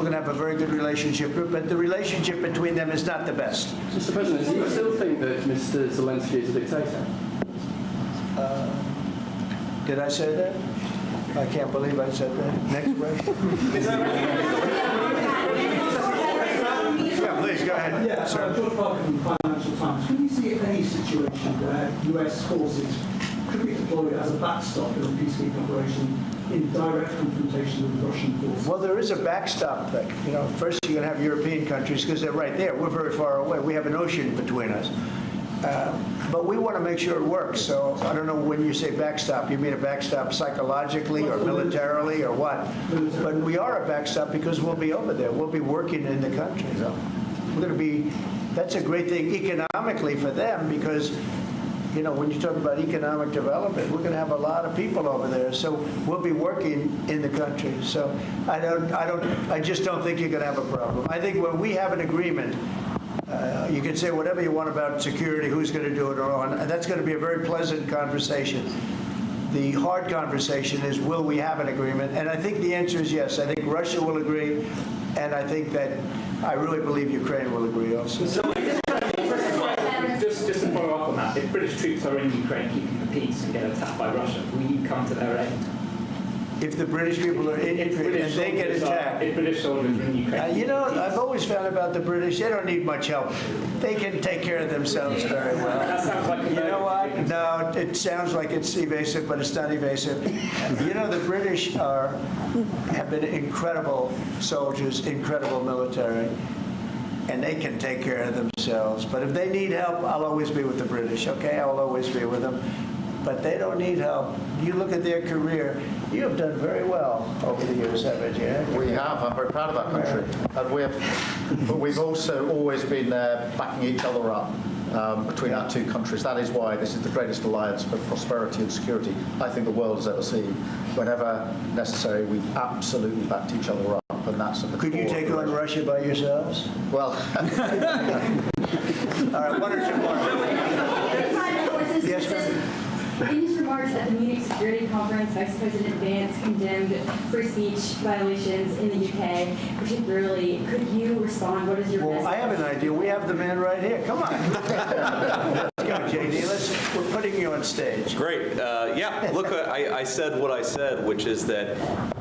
going to have a very good relationship, but the relationship between them is not the best. Mr. President, do you still think that Mr. Zelensky is a dictator? Did I say that? I can't believe I said that. Next question. Yeah, please, go ahead. Yeah, George Parker from the Financial Times. Can you see any situation where US forces could be deployed as a backstop in a peacekeeping operation in direct confrontation with Russian forces? Well, there is a backstop thing. You know, first you're going to have European countries because they're right there. We're very far away. We have an ocean between us. But we want to make sure it works. So I don't know when you say backstop, you mean a backstop psychologically or militarily or what? But we are a backstop because we'll be over there. We'll be working in the country. So we're going to be, that's a great thing economically for them because, you know, when you talk about economic development, we're going to have a lot of people over there. So we'll be working in the country. So I just don't think you're going to have a problem. I think when we have an agreement, you can say whatever you want about security, who's going to do it or on, and that's going to be a very pleasant conversation. The hard conversation is, will we have an agreement? And I think the answer is yes. I think Russia will agree, and I think that I really believe Ukraine will agree also. So just to follow up on that, if British troops are in Ukraine keeping the peace and get attacked by Russia, will you come to their aid? If the British people are in Ukraine and they get attacked. If British soldiers are in Ukraine. You know, I've always found about the British, they don't need much help. They can take care of themselves very well. That sounds like You know what? No, it sounds like it's evasive, but it's not evasive. You know, the British have been incredible soldiers, incredible military, and they can take care of themselves. But if they need help, I'll always be with the British, okay? I'll always be with them. But they don't need help. You look at their career, you have done very well over the years, haven't you? We have. I'm very proud of our country. And but we've also always been there backing each other up between our two countries. That is why this is the greatest alliance for prosperity and security I think the world has ever seen. Whenever necessary, we've absolutely backed each other up. And that's at the Could you core take of on Russia by yourselves? Well, all right, one or two more. Yes, ma'am. In his remarks at the Munich Security Conference, Vice President Vance condemned free speech violations in the UK. Particularly, could you respond? What is your message? Well, I have an idea. We have the man right here. Come on. Let's go, JD. We're putting you on stage. Great. Yeah, look, I said what I said, which is that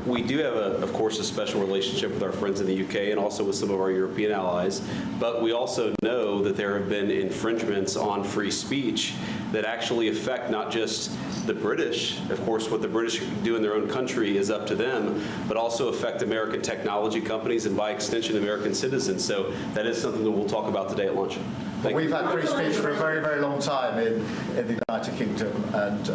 we do have, of course, a special relationship with our friends in the UK and also with some of our European allies. But we also know that there have been infringements on free speech that actually affect not just the British. Of course, what the British do in their own country is up to them, but also affect American technology companies and, by extension, American citizens. So that is something that we'll talk about today at lunch. we've had free speech for a very, very long time in the United Kingdom, and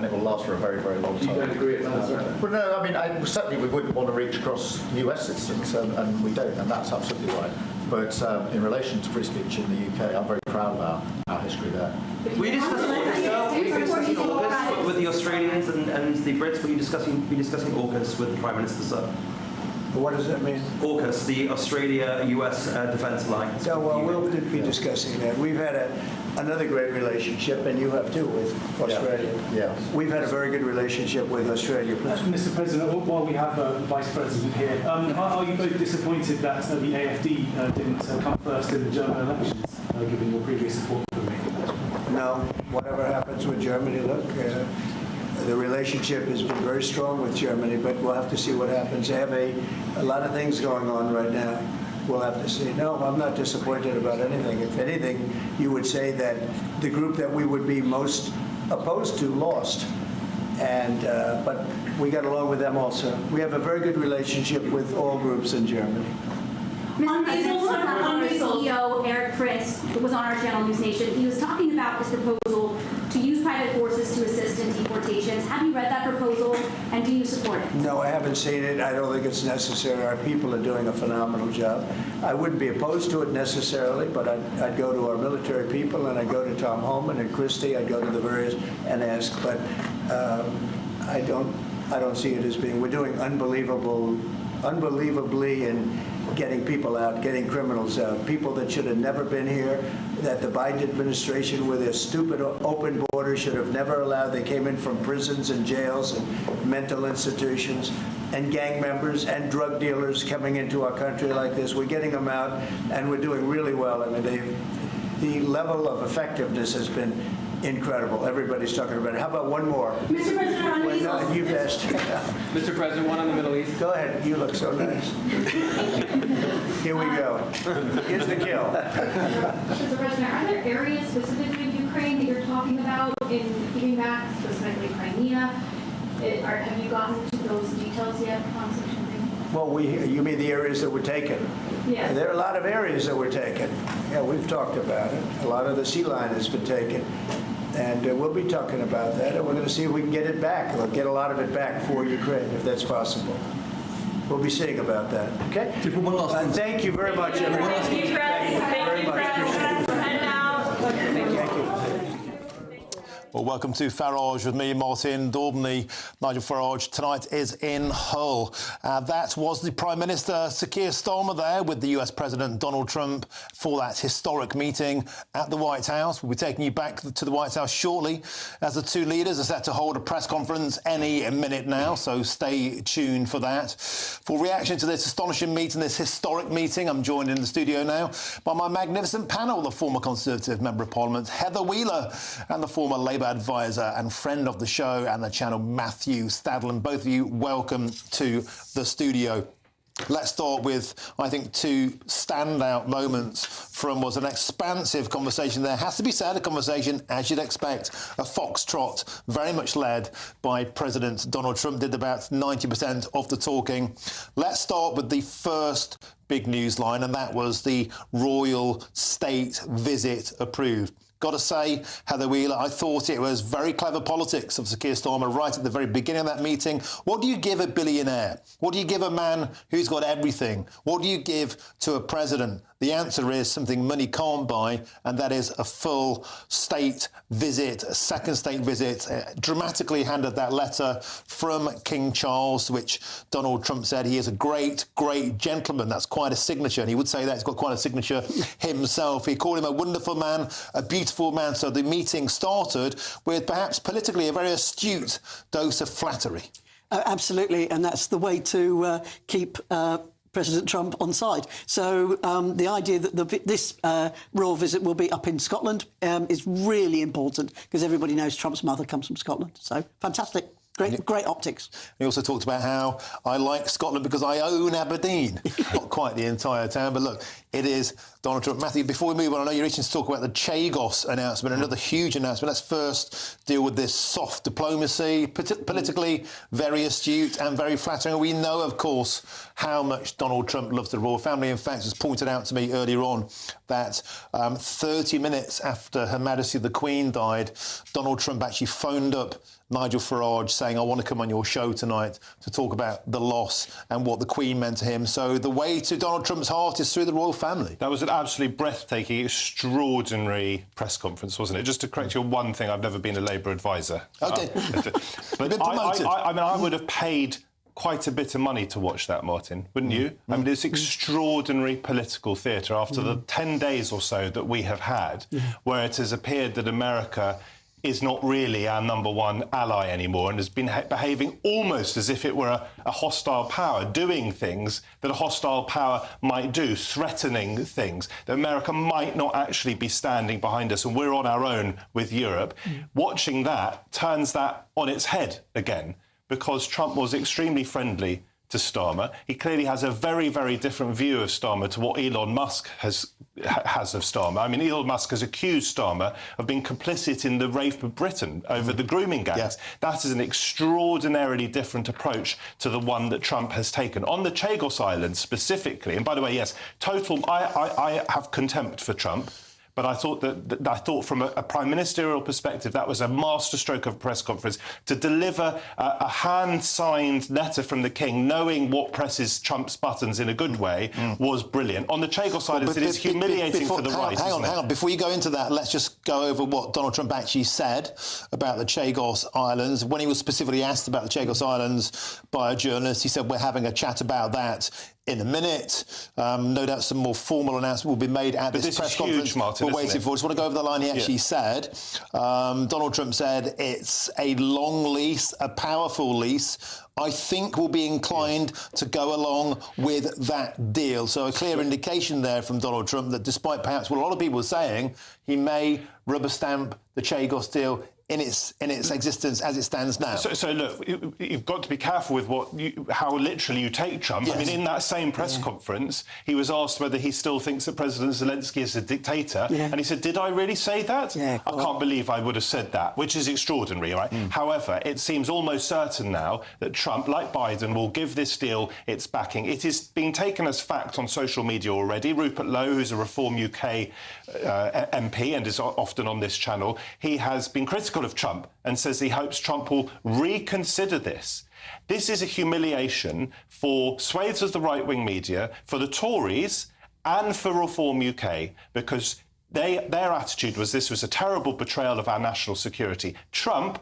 it will last for a very, very long time. You don't agree with that? Well, no, I mean, certainly we wouldn't want to reach across US citizens, and we don't, and that's absolutely right. But in relation to free speech in the UK, I'm very proud of our history there. Were you discussing AUKUS with the Australians and the Brits? Were you discussing AUKUS with the Prime Minister, sir? What does that mean? AUKUS, the Australia-US Defence Alliance. So, well, we'll be discussing that. We've had another great relationship, and you have too, with Australia. Yeah. We've had a very good relationship with Australia. Mr. President, while we have a Vice President here, are you both disappointed that the AfD didn't come first in the German elections, given your previous support for me? No, whatever happens with Germany, look, the relationship has been very strong with Germany, but we'll have to see what happens. They have a lot of things going on right now. We'll have to see. No, I'm not disappointed about anything. If anything, you would say that the group that we would be most opposed to lost. But we got along with them also. We have a very good relationship with all groups in Germany. Mr. President, CEO Eric Fritz was on our channel News Nation. He was talking about this proposal to use private forces to assist in deportations. Have you read that proposal, and do you support it? No, I haven't seen it. I don't think it's necessary. Our people are doing a phenomenal job. I wouldn't be opposed to it necessarily, but I'd go to our military people, and I'd go to Tom Homan and Christie. I'd go to the various and ask, but I don't see it as being. We're doing unbelievably in getting people out, getting criminals out, people that should have never been here, that the Biden administration with their stupid open border should have never allowed. They came in from prisons and jails and mental institutions. and gang members and drug dealers coming into our country like this. We're getting them out, and we're doing really well. I mean, the level of effectiveness has been incredible. Everybody's talking about it. How about one more? Mr. President, on these No, you've asked. Mr. President, one on the Middle East. Go ahead. You look so nice. Here we go. Here's the kill. Mr. President, are there areas specifically in Ukraine that you're talking about in giving back, specifically Crimea? Have you gotten to those details yet on such a thing? Well, you mean the areas that were taken? Yes. There are a lot of areas that were taken. Yeah, we've talked about it. A lot of the sea line has been taken. And we'll be talking about that, and we're going to see if we can get it back. We'll get a lot of it back for Ukraine, if that's possible. We'll be seeing about that. Okay? One last thing. Thank you very much, everyone. Thank you, Chris. Thank you, Chris. And now, Thank you. Well, welcome to Farage with me, Martin Daubney. Nigel Farage tonight is in Hull. That was the Prime Minister, Sir Keir Starmer, there with the US President Donald Trump for that historic meeting at the White House. We'll be taking you back to the White House shortly as the two leaders are set to hold a press conference any minute now, so stay tuned for that. For reaction to this astonishing meeting, this historic meeting, I'm joined in the studio now by my magnificent panel, the former Conservative Member of Parliament, Heather Wheeler, and the former Labour advisor and friend of the show and the channel, Matthew Stadlen. Both of you, welcome to the studio. Let's start with, I think, two standout moments from was an expansive conversation. There has to be said, a conversation, as you'd expect, a foxtrot, very much led by President Donald Trump, did about 90% of the talking. Let's start with the first big news line, and that was the royal state visit approved. Got to say, Heather Wheeler, I thought it was very clever politics of Sir Keir Starmer right at the very beginning of that meeting. What do you give a billionaire? What do you give a man who's got everything? What do you give to a president? The answer is something money can't buy, and that is a full state visit, a second state visit. Dramatically handed that letter from King Charles, which Donald Trump said he is a great, great gentleman. That's quite a signature, and he would say that. He's got quite a signature himself. He called him a wonderful man, a beautiful man. So the meeting started with perhaps politically a very astute dose of flattery. Absolutely, and that's the way to keep President Trump on side. So the idea that this royal visit will be up in Scotland is really important because everybody knows Trump's mother comes from Scotland. So fantastic. Great optics. He also talked about how I like Scotland because I own Aberdeen. Not quite the entire town, but look, it is Donald Trump. Matthew, before we move on, I know you're itching to talk about the Chagos announcement, another huge announcement. Let's first deal with this soft diplomacy, politically very astute and very flattering. We know, of course, how much Donald Trump loves the royal family. In fact, it was pointed out to me earlier on that 30 minutes after Her Majesty the Queen died, Donald Trump actually phoned up Nigel Farage saying, I want to come on your show tonight to talk about the loss and what the Queen meant to him. So the way to Donald Trump's heart is through the royal family. That was an absolutely breathtaking, extraordinary press conference, wasn't it? Just to correct you on one thing, I've never been a Labour advisor. OK. But I would have paid quite a bit of money to watch that, Martin, wouldn't you? I mean, it's extraordinary political theatre after the 10 days or so that we have had, where it has appeared that America is not really our number one ally anymore and has been behaving almost as if it were a hostile power, doing things that a hostile power might do, threatening things, that America might not actually be standing behind us and we're on our own with Europe. Watching that turns that on its head again, because Trump was extremely friendly to Starmer. He clearly has a very, very different view of Starmer to what Elon Musk has of Starmer. I mean, Elon Musk has accused Starmer of being complicit in the rape of Britain over the grooming gangs. Yes. That is an extraordinarily different approach to the one that Trump has taken. On the Chagos Islands specifically, and by the way, yes, I have contempt for Trump. But I thought from a prime ministerial perspective, that was a masterstroke of a press conference to deliver a hand-signed letter from the King, knowing what presses Trump's buttons in a good way, was brilliant. On the Chagos Islands, it is humiliating for the right. Hang on. Before you go into that, let's just go over what Donald Trump actually said about the Chagos Islands. When he was specifically asked about the Chagos Islands by a journalist, he said, we're having a chat about that in a minute. No doubt some more formal announcement will be made at this press conference. Huge, Martin, we're waiting for. I just want to go over the line he actually said. Donald Trump said it's a long lease, a powerful lease. I think we'll be inclined to go along with that deal. So a clear indication there from Donald Trump that despite perhaps what a lot of people are saying, he may rubber stamp the Chagos deal in its existence as it stands now. So look, you've got to be careful with how literally you take Trump. Yes. I mean, in that same press conference, he was asked whether he still thinks that President Zelensky is a dictator, and he said, "Did I really say that? I can't believe I would have said that," which is extraordinary, right? However, it seems almost certain now that Trump, like Biden, will give this deal its backing. It is being taken as fact on social media already. Rupert Lowe, who's a Reform UK MP and is often on this channel, he has been critical of Trump and says he hopes Trump will reconsider this. This is a humiliation for swathes of the right-wing media, for the Tories and for Reform UK, because their attitude was this was a terrible betrayal of our national security. Trump,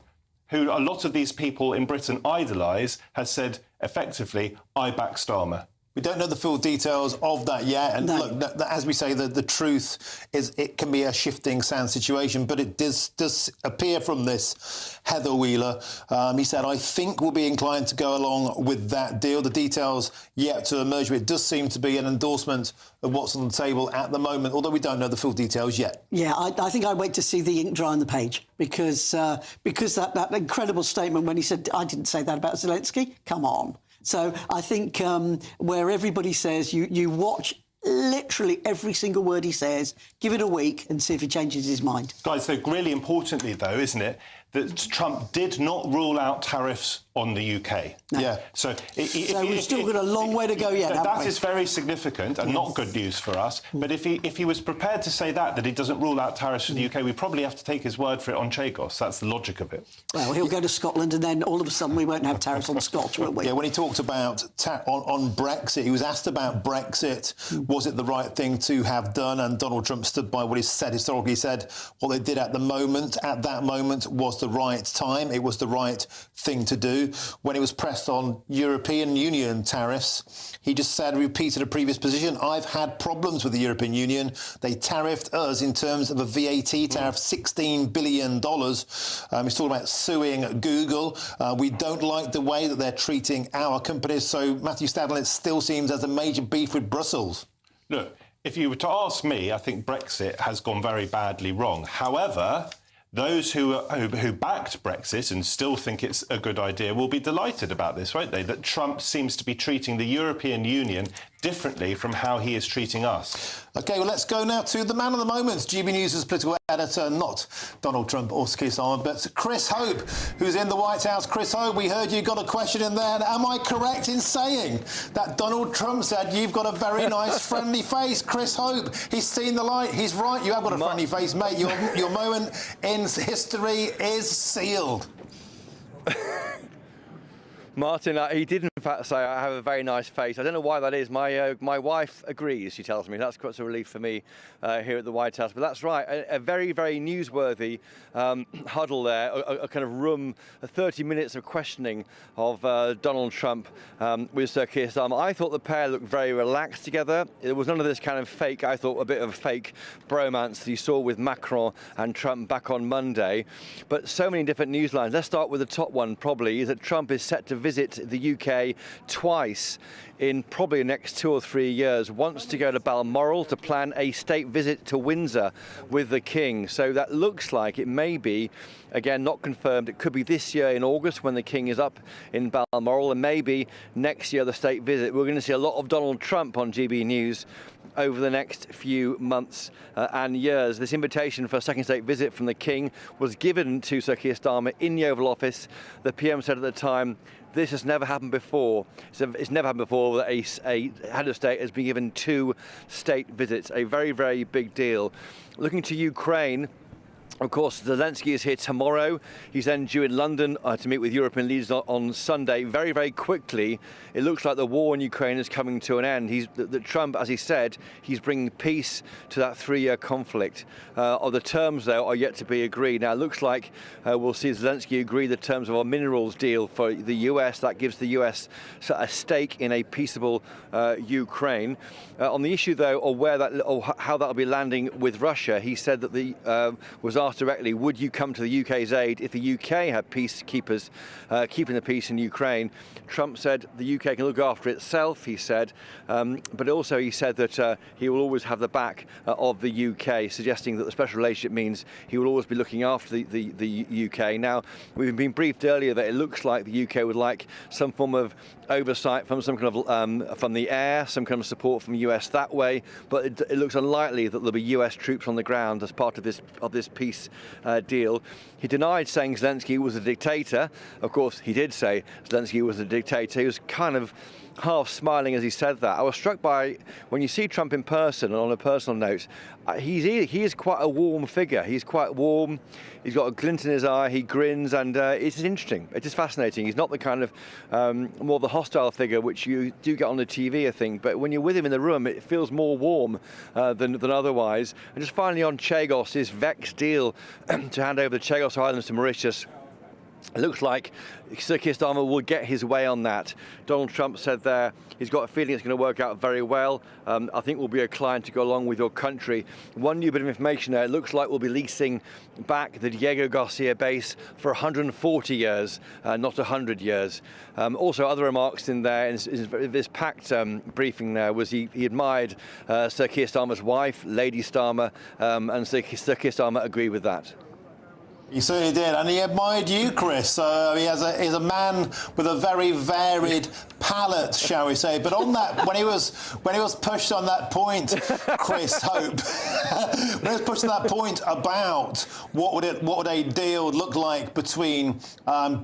who a lot of these people in Britain idolise, has said effectively, I back Starmer. We don't know the full details of that yet. And look, as we say, the truth is it can be a shifting sand situation, but it does appear from this, Heather Wheeler, he said, I think we'll be inclined to go along with that deal. The details yet to emerge, but it does seem to be an endorsement of what's on the table at the moment, although we don't know the full details yet. Yeah, I think I'd wait to see the ink dry on the page because that incredible statement when he said, I didn't say that about Zelensky, come on. So I think where everybody says you watch literally every single word he says, give it a week and see if he changes his mind. Guys, so really importantly, though, isn't it, that Trump did not rule out tariffs on the UK. No. Yeah. So we've still got a long way to go yet, haven't That we? is very significant and not good news for us. But if he was prepared to say that he doesn't rule out tariffs for the UK, we probably have to take his word for it on Chagos. That's the logic of it. Well, he'll go to Scotland and then all of a sudden we won't have tariffs on Scotch, will we? Yeah, when he talked about on Brexit, he was asked about Brexit. Was it the right thing to have done? And Donald Trump stood by what he said historically. He said what they did at that moment was the right time. It was the right thing to do. When he was pressed on European Union tariffs, he just said, repeated a previous position. I've had problems with the European Union. They tariffed us in terms of a VAT tariff, $16 billion. He's talking about suing Google. We don't like the way that they're treating our companies. So, Matthew Stadler, it still seems there's a major beef with Brussels. Look, if you were to ask me, I think Brexit has gone very badly wrong. However, those who backed Brexit and still think it's a good idea will be delighted about this, won't they? That Trump seems to be treating the European Union differently from how he is treating us. OK, well, let's go now to the man of the moment, GBNews' political editor, not Donald Trump or Keir Starmer, but Chris Hope, who's in the White House. Chris Hope, we heard you got a question in there. Am I correct in saying that Donald Trump said you've got a very nice, friendly face? Chris Hope, he's seen the light. He's right. You have got a friendly face, mate. Your moment in history is sealed. Martin, he did in fact say I have a very nice face. I don't know why that is. My wife agrees, she tells me. That's quite a relief for me here at the White House. But that's right, a very, very newsworthy huddle there, a kind of room, 30 minutes of questioning of Donald Trump with Sir Keir Starmer. I thought the pair looked very relaxed together. There was none of this kind of fake, I thought a bit of fake bromance that you saw with Macron and Trump back on Monday. But so many different news lines. Let's start with the top one, probably, is that Trump is set to visit the UK twice in probably the next 2 or 3 years. Wants to go to Balmoral to plan a state visit to Windsor with the King. So that looks like it may be, again, not confirmed. It could be this year in August when the King is up in Balmoral, and maybe next year the state visit. We're going to see a lot of Donald Trump on GB News over the next few months and years. This invitation for a second state visit from the King was given to Sir Keir Starmer in the Oval Office. The PM said at the time, this has never happened before. It's never happened before that a head of state has been given 2 state visits. A very, very big deal. Looking to Ukraine, Of course, Zelensky is here tomorrow. He's then due in London to meet with European leaders on Sunday. Very, very quickly, it looks like the war in Ukraine is coming to an end. Trump, as he said, he's bringing peace to that 3-year conflict. The terms, though, are yet to be agreed. Now, it looks like we'll see Zelensky agree the terms of a minerals deal for the US. That gives the US a stake in a peaceable Ukraine. On the issue, though, of how that will be landing with Russia, he said that was asked directly, would you come to the UK's aid if the UK had peacekeepers keeping the peace in Ukraine? Trump said the UK can look after itself, he said, but also he said that he will always have the back of the UK, suggesting that the special relationship means he will always be looking after the UK. Now, we've been briefed earlier that it looks like the UK would like some form of oversight from some kind of from the air, some kind of support from the US that way, but it looks unlikely that there'll be US troops on the ground as part of this peace deal. He denied saying Zelensky was a dictator. Of course, he did say Zelensky was a dictator. He was kind of half smiling as he said that. I was struck by, when you see Trump in person, and on a personal note, he is quite a warm figure. He's quite warm. He's got a glint in his eye. He grins, and it's interesting. It is fascinating. He's not the kind of more the hostile figure which you do get on the TV, I think. But when you're with him in the room, it feels more warm than otherwise. And just finally on Chagos, his vexed deal to hand over the Chagos Islands to Mauritius. It looks like Sir Keir Starmer will get his way on that. Donald Trump said there he's got a feeling it's going to work out very well. I think we'll be inclined to go along with your country. One new bit of information there, it looks like we'll be leasing back the Diego Garcia base for 140 years, not 100 years. Also, other remarks in there, in this packed briefing there, was he admired Sir Keir Starmer's wife, Lady Starmer, and Sir Keir Starmer agreed with that. He certainly did, and he admired you, Chris. He's a man with a very varied palate, shall we say. But on that, when he was pushed on that point, Chris Hope, when he was pushed on that point about what would a deal look like between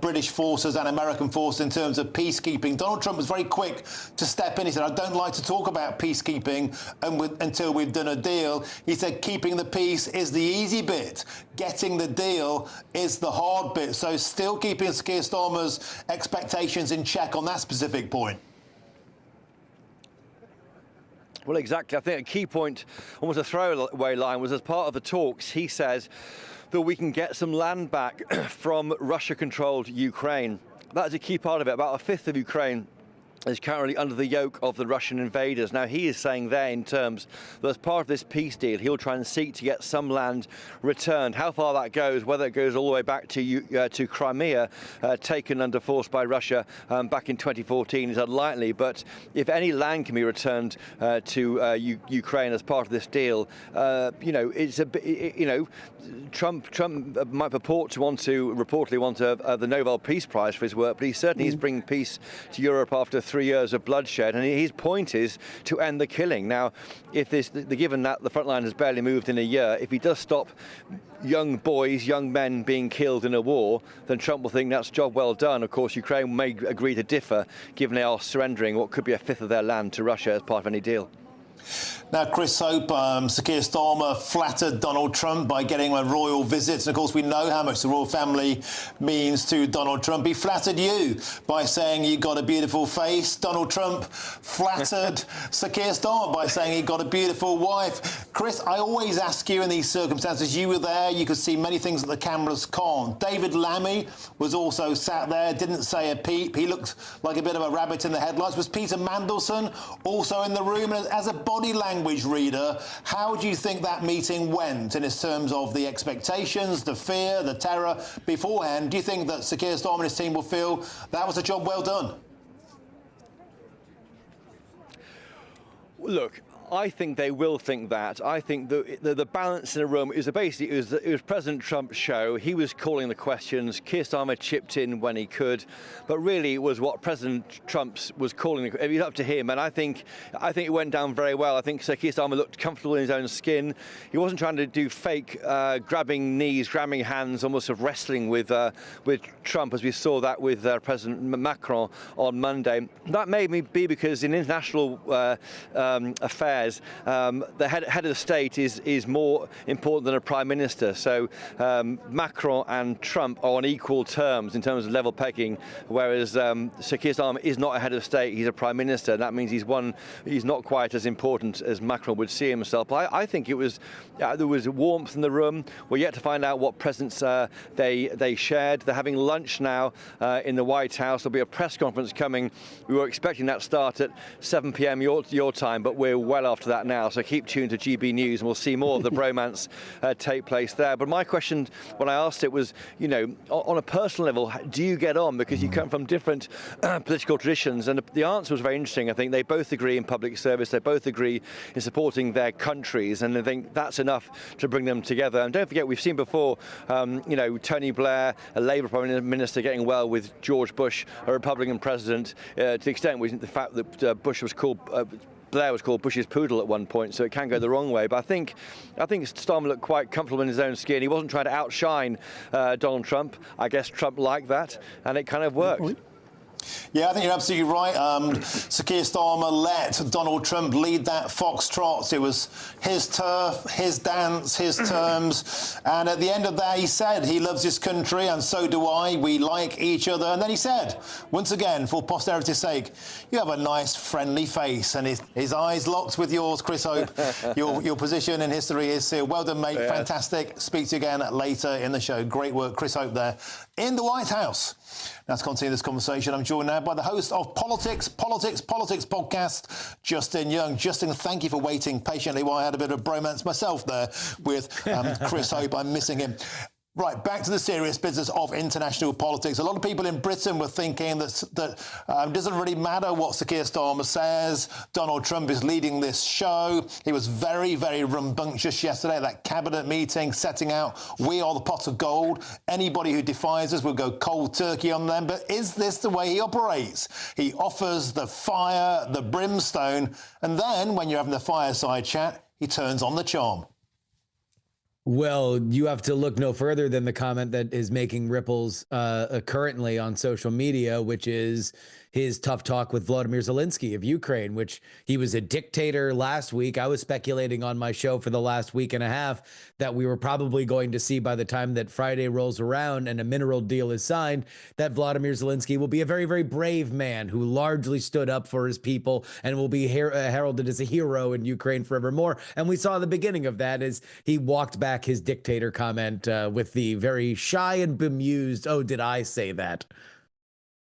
British forces and American forces in terms of peacekeeping, Donald Trump was very quick to step in. He said, "I don't like to talk about peacekeeping until we've done a deal." He said, "Keeping the peace is the easy bit. Getting the deal is the hard bit." So still keeping Keir Starmer's expectations in check on that specific point. Well, exactly. I think a key point, almost a throwaway line, was as part of the talks, he says that we can get some land back from Russia-controlled Ukraine. That is a key part of it. About a fifth of Ukraine is currently under the yoke of the Russian invaders. Now, he is saying there in terms that as part of this peace deal, he'll try and seek to get some land returned. How far that goes, whether it goes all the way back to Crimea, taken under force by Russia back in 2014, is unlikely. But if any land can be returned to Ukraine as part of this deal, Trump might reportedly want the Nobel Peace Prize for his work, but he certainly is bringing peace to Europe after 3 years of bloodshed, and his point is to end the killing. Now, given that the front line has barely moved in a year, if he does stop young boys, young men being killed in a war, then Trump will think that's job well done. Of course, Ukraine may agree to differ, given they are surrendering what could be a fifth of their land to Russia as part of any deal. Now, Chris Hope, Sir Keir Starmer flattered Donald Trump by getting a royal visit. And, of course, we know how much the royal family means to Donald Trump. He flattered you by saying you got a beautiful face. Donald Trump flattered Sir Keir Starmer by saying he got a beautiful wife. Chris, I always ask you in these circumstances, you were there, you could see many things that the cameras can't. David Lammy was also sat there, didn't say a peep. He looked like a bit of a rabbit in the headlights. Was Peter Mandelson also in the room? And as a body language reader, how do you think that meeting went in terms of the expectations, the fear, the terror beforehand? Do you think that Sir Keir Starmer and his team will feel that was a job well done? Look, I think they will think that. I think the balance in the room is basically it was President Trump's show. He was calling the questions. Keir Starmer chipped in when he could, but really it was what President Trump was calling. It was up to him, and I think it went down very well. I think Sir Keir Starmer looked comfortable in his own skin. He wasn't trying to do fake grabbing knees, grabbing hands, almost of wrestling with Trump, as we saw that with President Macron on Monday. That may be because in international affairs, says, the head of state is more important than a prime minister. So Macron and Trump are on equal terms in terms of level pegging, whereas Sir Keir Starmer is not a head of state, he's a prime minister, and that means he's not quite as important as Macron would see himself. But I think it was there was warmth in the room. We're yet to find out what presents they shared. They're having lunch now in the White House. There'll be a press conference coming. We were expecting that to start at 7 p.m. your time, but we're well after that now. So keep tuned to GB News, and we'll see more of the bromance take place there. But my question, when I asked it, was, you know, on a personal level, do you get on? Because you come from different political traditions, and the answer was very interesting. I think they both agree in public service. They both agree in supporting their countries, and I think that's enough to bring them together. And don't forget, we've seen before, you know, Tony Blair, a Labour Prime Minister, getting well with George Bush, a Republican president, to the extent the fact that Blair was called Bush's poodle at one point, so it can go the wrong way. But I think Starmer looked quite comfortable in his own skin. He wasn't trying to outshine Donald Trump. I guess Trump liked that, and it kind of worked. Yeah, I think you're absolutely right. Sir Keir Starmer let Donald Trump lead that foxtrot. It was his turf, his dance, his terms. And at the end of that, he said he loves his country, and so do I. We like each other. And then he said, once again, for posterity's sake, you have a nice, friendly face. And his eyes locked with yours, Chris Hope. Your position in history is sealed. Well done, mate. Yeah. Fantastic. Speak to you again later in the show. Great work, Chris Hope there in the White House. Now, to continue this conversation, I'm joined now by the host of Politics podcast, Justin Young. Justin, thank you for waiting patiently while I had a bit of bromance myself there with Chris Hope. I'm missing him. Right, back to the serious business of international politics. A lot of people in Britain were thinking that it doesn't really matter what Sir Keir Starmer says. Donald Trump is leading this show. He was very, very rambunctious yesterday at that cabinet meeting, setting out, we are the pot of gold. Anybody who defies us will go cold turkey on them. But is this the way he operates? He offers the fire, the brimstone, and then when you're having the fireside chat, he turns on the charm. Well, you have to look no further than the comment that is making ripples currently on social media, which is his tough talk with Volodymyr Zelensky of Ukraine, which he was a dictator last week. I was speculating on my show for the last week and a half that we were probably going to see by the time that Friday rolls around and a mineral deal is signed, that Volodymyr Zelensky will be a very, very brave man who largely stood up for his people and will be heralded as a hero in Ukraine forevermore. And we saw the beginning of that as he walked back his dictator comment with the very shy and bemused, "Oh, did I say that?"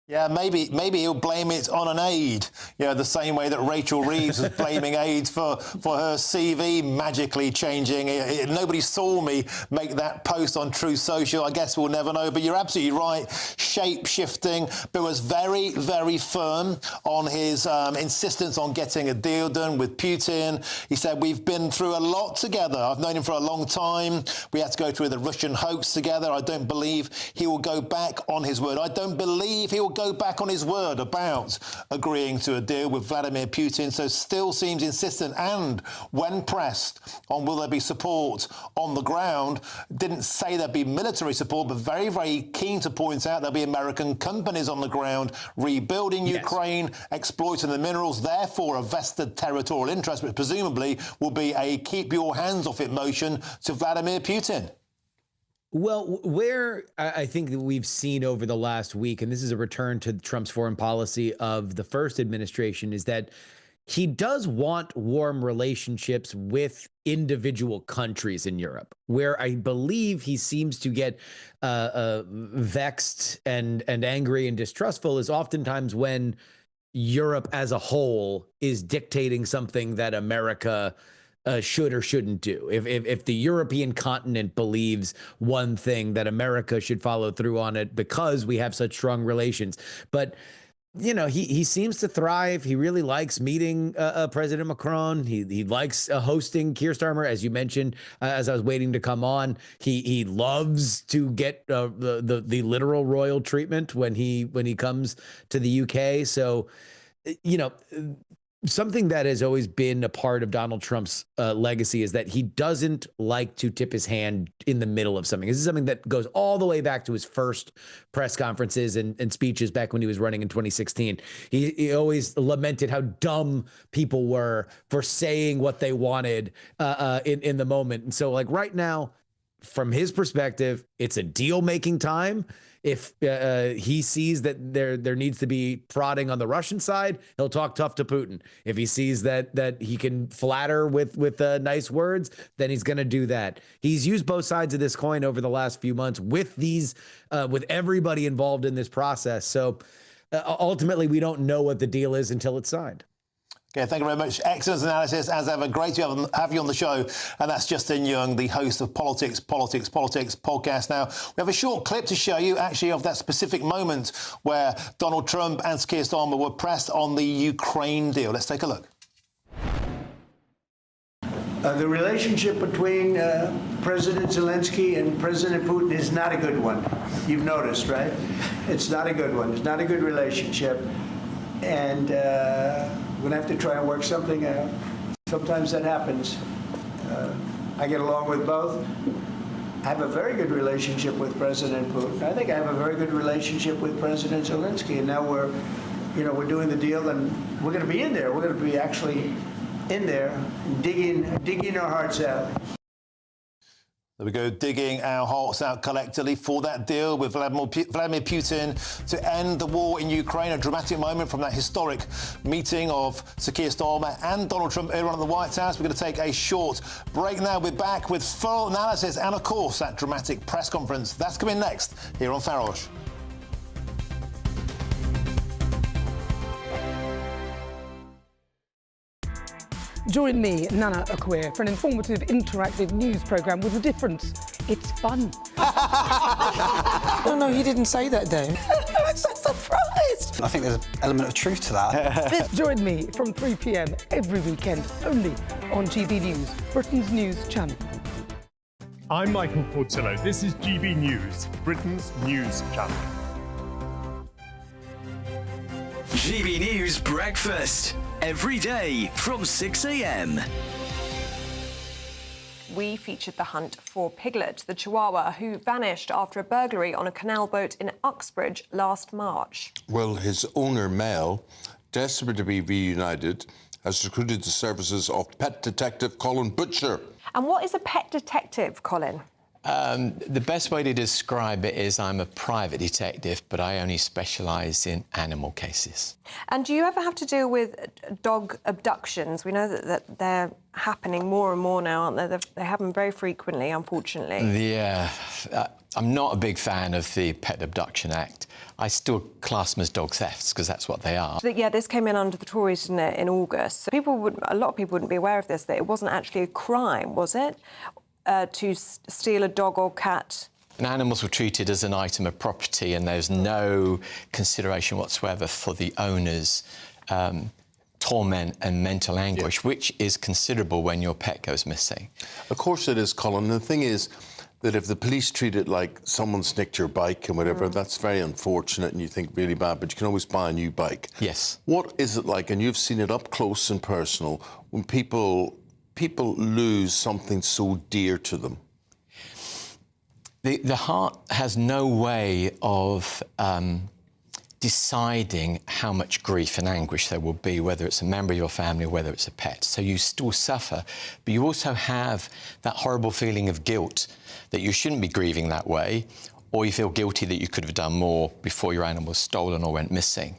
Yeah, maybe he'll blame it on an aide. You know, the same way that Rachel Reeves was blaming aides for her CV magically changing. Nobody saw me make that post on True Social. I guess we'll never know. But you're absolutely right. Shape-shifting, but was very, very firm on his insistence on getting a deal done with Putin. He said, we've been through a lot together. I've known him for a long time. We had to go through the Russian hoax together. I don't believe he will go back on his word. I don't believe he will go back on his word about agreeing to a deal with Vladimir Putin, so still seems insistent. And when pressed on will there be support on the ground, didn't say there'd be military support, but very, very keen to point out there'll be American companies on the ground rebuilding Ukraine, exploiting the minerals, therefore a vested territorial interest, which presumably will be a keep your hands off it motion to Vladimir Putin. Well, where I think that we've seen over the last week, and this is a return to Trump's foreign policy of the first administration, is that he does want warm relationships with individual countries in Europe, where I believe he seems to get vexed and angry and distrustful is oftentimes when Europe as a whole is dictating something that America should or shouldn't do. If the European continent believes one thing, that America should follow through on it because we have such strong relations. But you know, he seems to thrive. He really likes meeting President Macron. He likes hosting Keir Starmer, as you mentioned, as I was waiting to come on. He loves to get the literal royal treatment when he comes to the UK. So, you know, something that has always been a part of Donald Trump's legacy is that he doesn't like to tip his hand in the middle of something. This is something that goes all the way back to his first press conferences and speeches back when he was running in 2016. He always lamented how dumb people were for saying what they wanted in the moment. And so, like, right now, from his perspective, it's a deal-making time. If he sees that there needs to be prodding on the Russian side, he'll talk tough to Putin. If he sees that he can flatter with nice words, then he's going to do that. He's used both sides of this coin over the last few months with with everybody involved in this process. So ultimately, we don't know what the deal is until it's signed. Okay, thank you very much. Excellent analysis, as ever. Great to have you on the show. And that's Justin Young, the host of Politics podcast. Now, we have a short clip to show you, actually, of that specific moment where Donald Trump and Keir Starmer were pressed on the Ukraine deal. Let's take a look. The relationship between President Zelensky and President Putin is not a good one. You've noticed, right? It's not a good one. It's not a good relationship. And we're going to have to try and work something out. Sometimes that happens. I get along with both. I have a very good relationship with President Putin. I think I have a very good relationship with President Zelensky. And now we're doing the deal, and we're going to be in there. We're going to be actually in there, digging our hearts out. There we go, digging our hearts out collectively for that deal with Vladimir Putin to end the war in Ukraine. A dramatic moment from that historic meeting of Sir Keir Starmer and Donald Trump earlier on at the White House. We're going to take a short break now. We're back with full analysis and, of course, that dramatic press conference. That's coming next here on Farage. Join me, Nana Akwe, for an informative, interactive news programme with a difference. It's fun. No, he didn't say that, Dave. I'm so surprised. I think there's an element of truth to that. Join me from 3 p.m. every weekend, only on GB News, Britain's news channel. I'm Michael Portillo. This is GB News, Britain's news channel. GB News Breakfast. Every day from 6 a.m. We featured the hunt for Piglet, the Chihuahua, who vanished after a burglary on a canal boat in Uxbridge last March. Well, his owner, Mel, desperate to be reunited, has recruited the services of pet detective Colin Butcher. And what is a pet detective, Colin? The best way to describe it is I'm a private detective, but I only specialise in animal cases. And do you ever have to deal with dog abductions? We know that they're happening more and more now, aren't they? They happen very frequently, unfortunately. Yeah, I'm not a big fan of the Pet Abduction Act. I still class them as dog thefts, because that's what they are. Yeah, this came in under the Tories, didn't it, in August. So a lot of people wouldn't be aware of this, that it wasn't actually a crime, was it? To steal a dog or cat. And animals were treated as an item of property, and there's no consideration whatsoever for the owner's torment and mental anguish, which is considerable when your pet goes missing. Of course it is, Colin. The thing is that if the police treat it like someone's nicked your bike and whatever, that's very unfortunate and you think really bad, but you can always buy a new bike. Yes. What is it like, and you've seen it up close and personal, when people lose something so dear to them? The heart has no way of deciding how much grief and anguish there will be, whether it's a member of your family or whether it's a pet. So you still suffer, but you also have that horrible feeling of guilt that you shouldn't be grieving that way, or you feel guilty that you could have done more before your animal was stolen or went missing.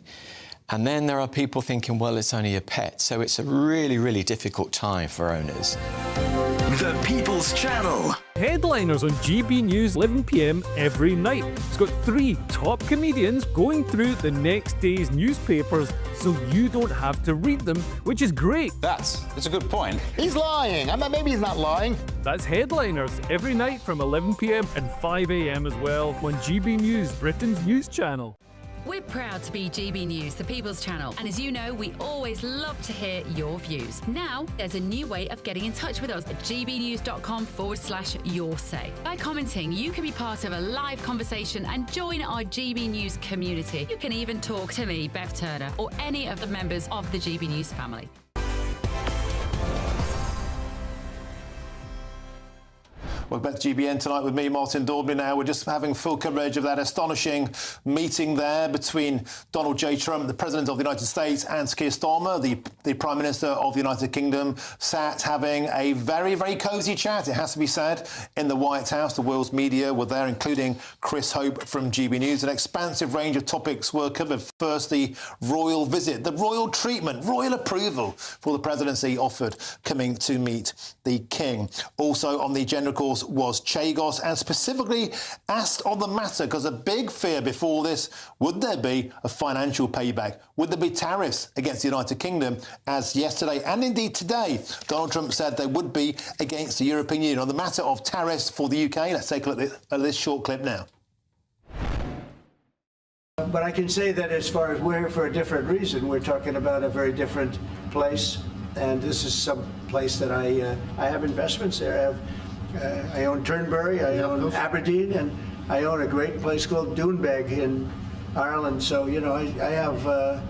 And then there are people thinking, well, it's only a pet. So it's a really, really difficult time for owners. The People's Channel. Headliners on GB News 11 p.m. every night. It's got 3 top comedians going through the next day's newspapers so you don't have to read them, which is great. That's a good point. He's lying. I mean, maybe he's not lying. That's Headliners every night from 11 p.m. and 5 a.m. as well on GB News, Britain's news channel. We're proud to be GB News, the People's Channel, and as you know, we always love to hear your views. Now, there's a new way of getting in touch with us at gbnews.com/yoursay. By commenting, you can be part of a live conversation and join our GB News community. You can even talk to me, Bev Turner, or any of the members of the GB News family. Welcome back to GBN tonight with me, Martin Daubney. Now we're just having full coverage of that astonishing meeting there between Donald J. Trump, the President of the United States, and Keir Starmer, the Prime Minister of the United Kingdom, sat having a very, very cosy chat, it has to be said, in the White House. The world's media were there, including Chris Hope from GB News. An expansive range of topics were covered. First, the royal visit, the royal treatment, royal approval for the presidency offered coming to meet the King. Also on the agenda, of course, was Chagos, and specifically asked on the matter, because a big fear before this, would there be a financial payback? Would there be tariffs against the United Kingdom, as yesterday and indeed today Donald Trump said there would be against the European Union? On the matter of tariffs for the UK, let's take a look at this short clip now. But I can say that as far as we're here for a different reason, we're talking about a very different place, and this is some place that I have investments there. I own Turnberry, I own Aberdeen, and I own a great place called Doonbeg in Ireland. So, you know, I have a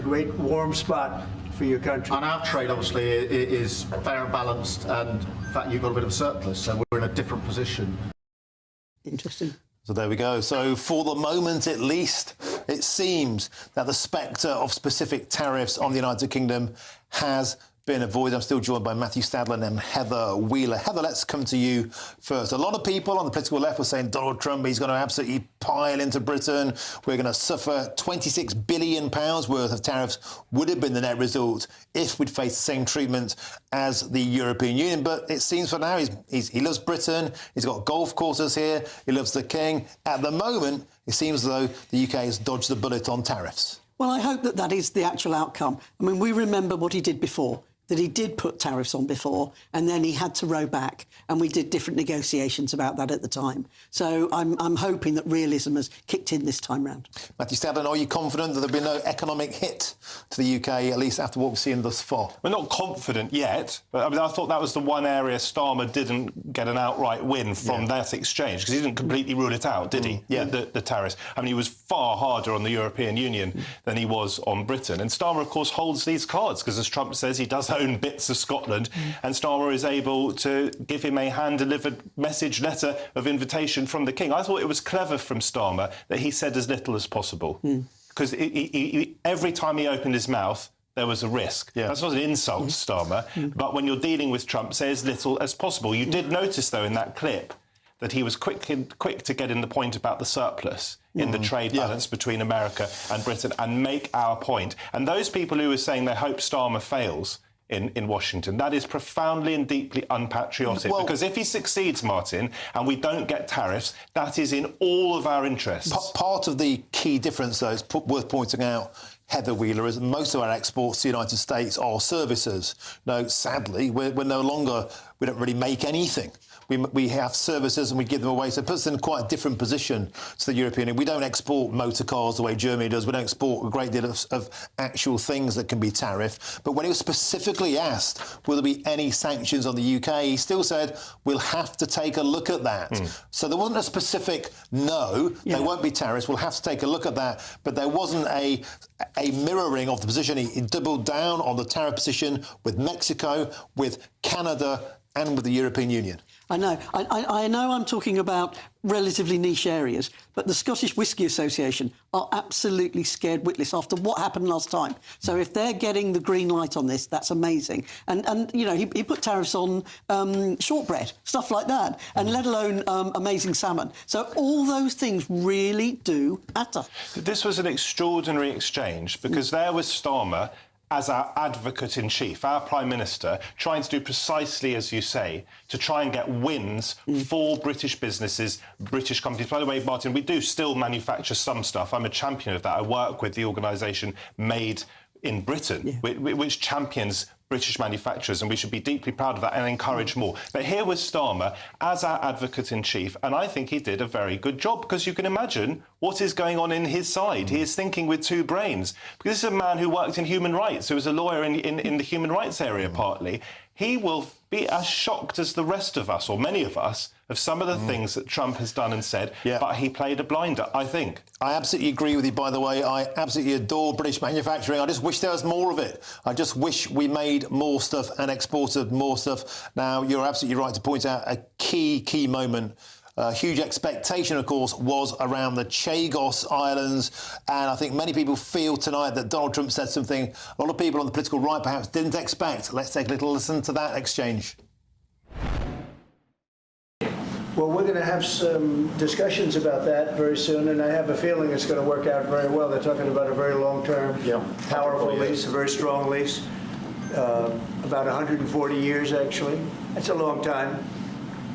great warm spot for your country. And our trade, obviously, is fair and balanced, and in fact, you've got a bit of a surplus, so we're in a different position. Interesting. So there we go. So for the moment, at least, it seems that the spectre of specific tariffs on the United Kingdom has been avoided. I'm still joined by Matthew Stadler and Heather Wheeler. Heather, let's come to you first. A lot of people on the political left were saying Donald Trump, he's going to absolutely pile into Britain. We're going to suffer £26 billion worth of tariffs would have been the net result if we'd faced the same treatment as the European Union. But it seems for now he loves Britain. He's got golf courses here. He loves the King. At the moment, it seems as though the UK has dodged the bullet on tariffs. Well, I hope that is the actual outcome. I mean, we remember what he did before, that he did put tariffs on before, and then he had to row back, and we did different negotiations about that at the time. So I'm hoping that realism has kicked in this time round. Matthew Stadler, are you confident that there'll be no economic hit to the UK, at least after what we've seen thus far? We're not confident yet, but I mean, I thought that was the one area Starmer didn't get an outright win from that exchange, because he didn't completely rule it out, did he? Yeah. The tariffs. I mean, he was far harder on the European Union than he was on Britain. And Starmer, of course, holds these cards, because as Trump says, he does own bits of Scotland, and Starmer is able to give him a hand-delivered message letter of invitation from the King. I thought it was clever from Starmer that he said as little as possible, because every time he opened his mouth, there was a risk. That's not an insult to Starmer, but when you're dealing with Trump, say as little as possible. You did notice, though, in that clip, that he was quick to get in the point about the surplus in the trade balance between America and Britain and make our point. And those people who are saying they hope Starmer fails in Washington, that is profoundly and deeply unpatriotic. Because if he succeeds, Martin, and we don't get tariffs, that is in all of our interests. Part of the key difference, though, is worth pointing out, Heather Wheeler, is most of our exports to the United States are services. No, sadly, we're no longer, we don't really make anything. We have services and we give them away. So it puts us in quite a different position to the European Union. We don't export motor cars the way Germany does. We don't export a great deal of actual things that can be tariffed. But when he was specifically asked, will there be any sanctions on the UK, he still said, we'll have to take a look at that. So there wasn't a specific no, there won't be tariffs, we'll have to take a look at that. But there wasn't a mirroring of the position. He doubled down on the tariff position with Mexico, with Canada, and with the European Union. I know. I know I'm talking about relatively niche areas, but the Scottish Whisky Association are absolutely scared witless after what happened last time. So if they're getting the green light on this, that's amazing. And you know, he put tariffs on shortbread, stuff like that, and let alone amazing salmon. So all those things really do matter. This was an extraordinary exchange, because there was Starmer as our advocate-in-chief, our Prime Minister, trying to do precisely as you say, to try and get wins for British businesses, British companies. By the way, Martin, we do still manufacture some stuff. I'm a champion of that. I work with the organisation Made in Britain, which champions British manufacturers, and we should be deeply proud of that and encourage more. But here was Starmer as our advocate-in-chief, and I think he did a very good job, because you can imagine what is going on in his side. He is thinking with two brains. Because this is a man who worked in human rights, who was a lawyer in the human rights area partly. He will be as shocked as the rest of us, or many of us, of some of the things that Trump has done and said, but he played a blinder, I think. I absolutely agree with you, by the way. I absolutely adore British manufacturing. I just wish there was more of it. I just wish we made more stuff and exported more stuff. Now, you're absolutely right to point out a key moment. Huge expectation, of course, was around the Chagos Islands, and I think many people feel tonight that Donald Trump said something a lot of people on the political right perhaps didn't expect. Let's take a little listen to that exchange. Well, we're going to have some discussions about that very soon, and I have a feeling it's going to work out very well. They're talking about a very long-term, powerful lease, a very strong lease, about 140 years, actually. That's a long time.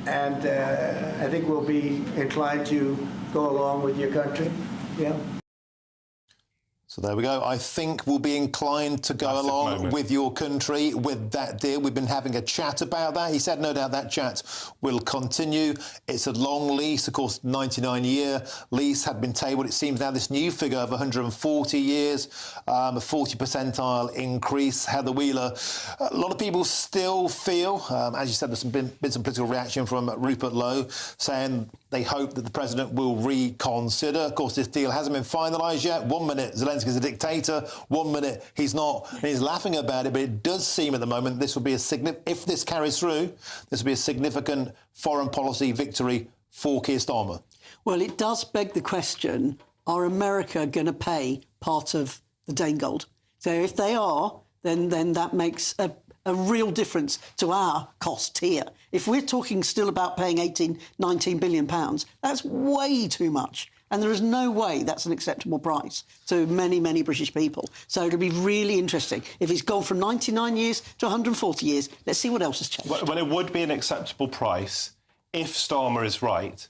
And I think we'll be inclined to go along with your country. Yeah. So there we go. I think we'll be inclined to go along with your country with that deal. We've been having a chat about that. He said no doubt that chat will continue. It's a long lease. Of course, 99-year lease had been tabled. It seems now this new figure of 140 years, a 40 percentile increase. Heather Wheeler, a lot of people still feel, as you said, there's been some political reaction from Rupert Lowe saying they hope that the president will reconsider. Of course, this deal hasn't been finalised yet. 1 minute, Zelensky's a dictator. 1 minute, he's not. And he's laughing about it, but it does seem at the moment this will be if this carries through, this will be a significant foreign policy victory for Keir Starmer. Well, it does beg the question, are America going to pay part of the Dane gold? So if they are, then that makes a real difference to our cost here. If we're talking still about paying 18, 19 billion pounds, that's way too much. And there is no way that's an acceptable price to many, many British people. So it'll be really interesting. If it's gone from 99 years to 140 years, let's see what else has changed. Well, it would be an acceptable price if Starmer is right,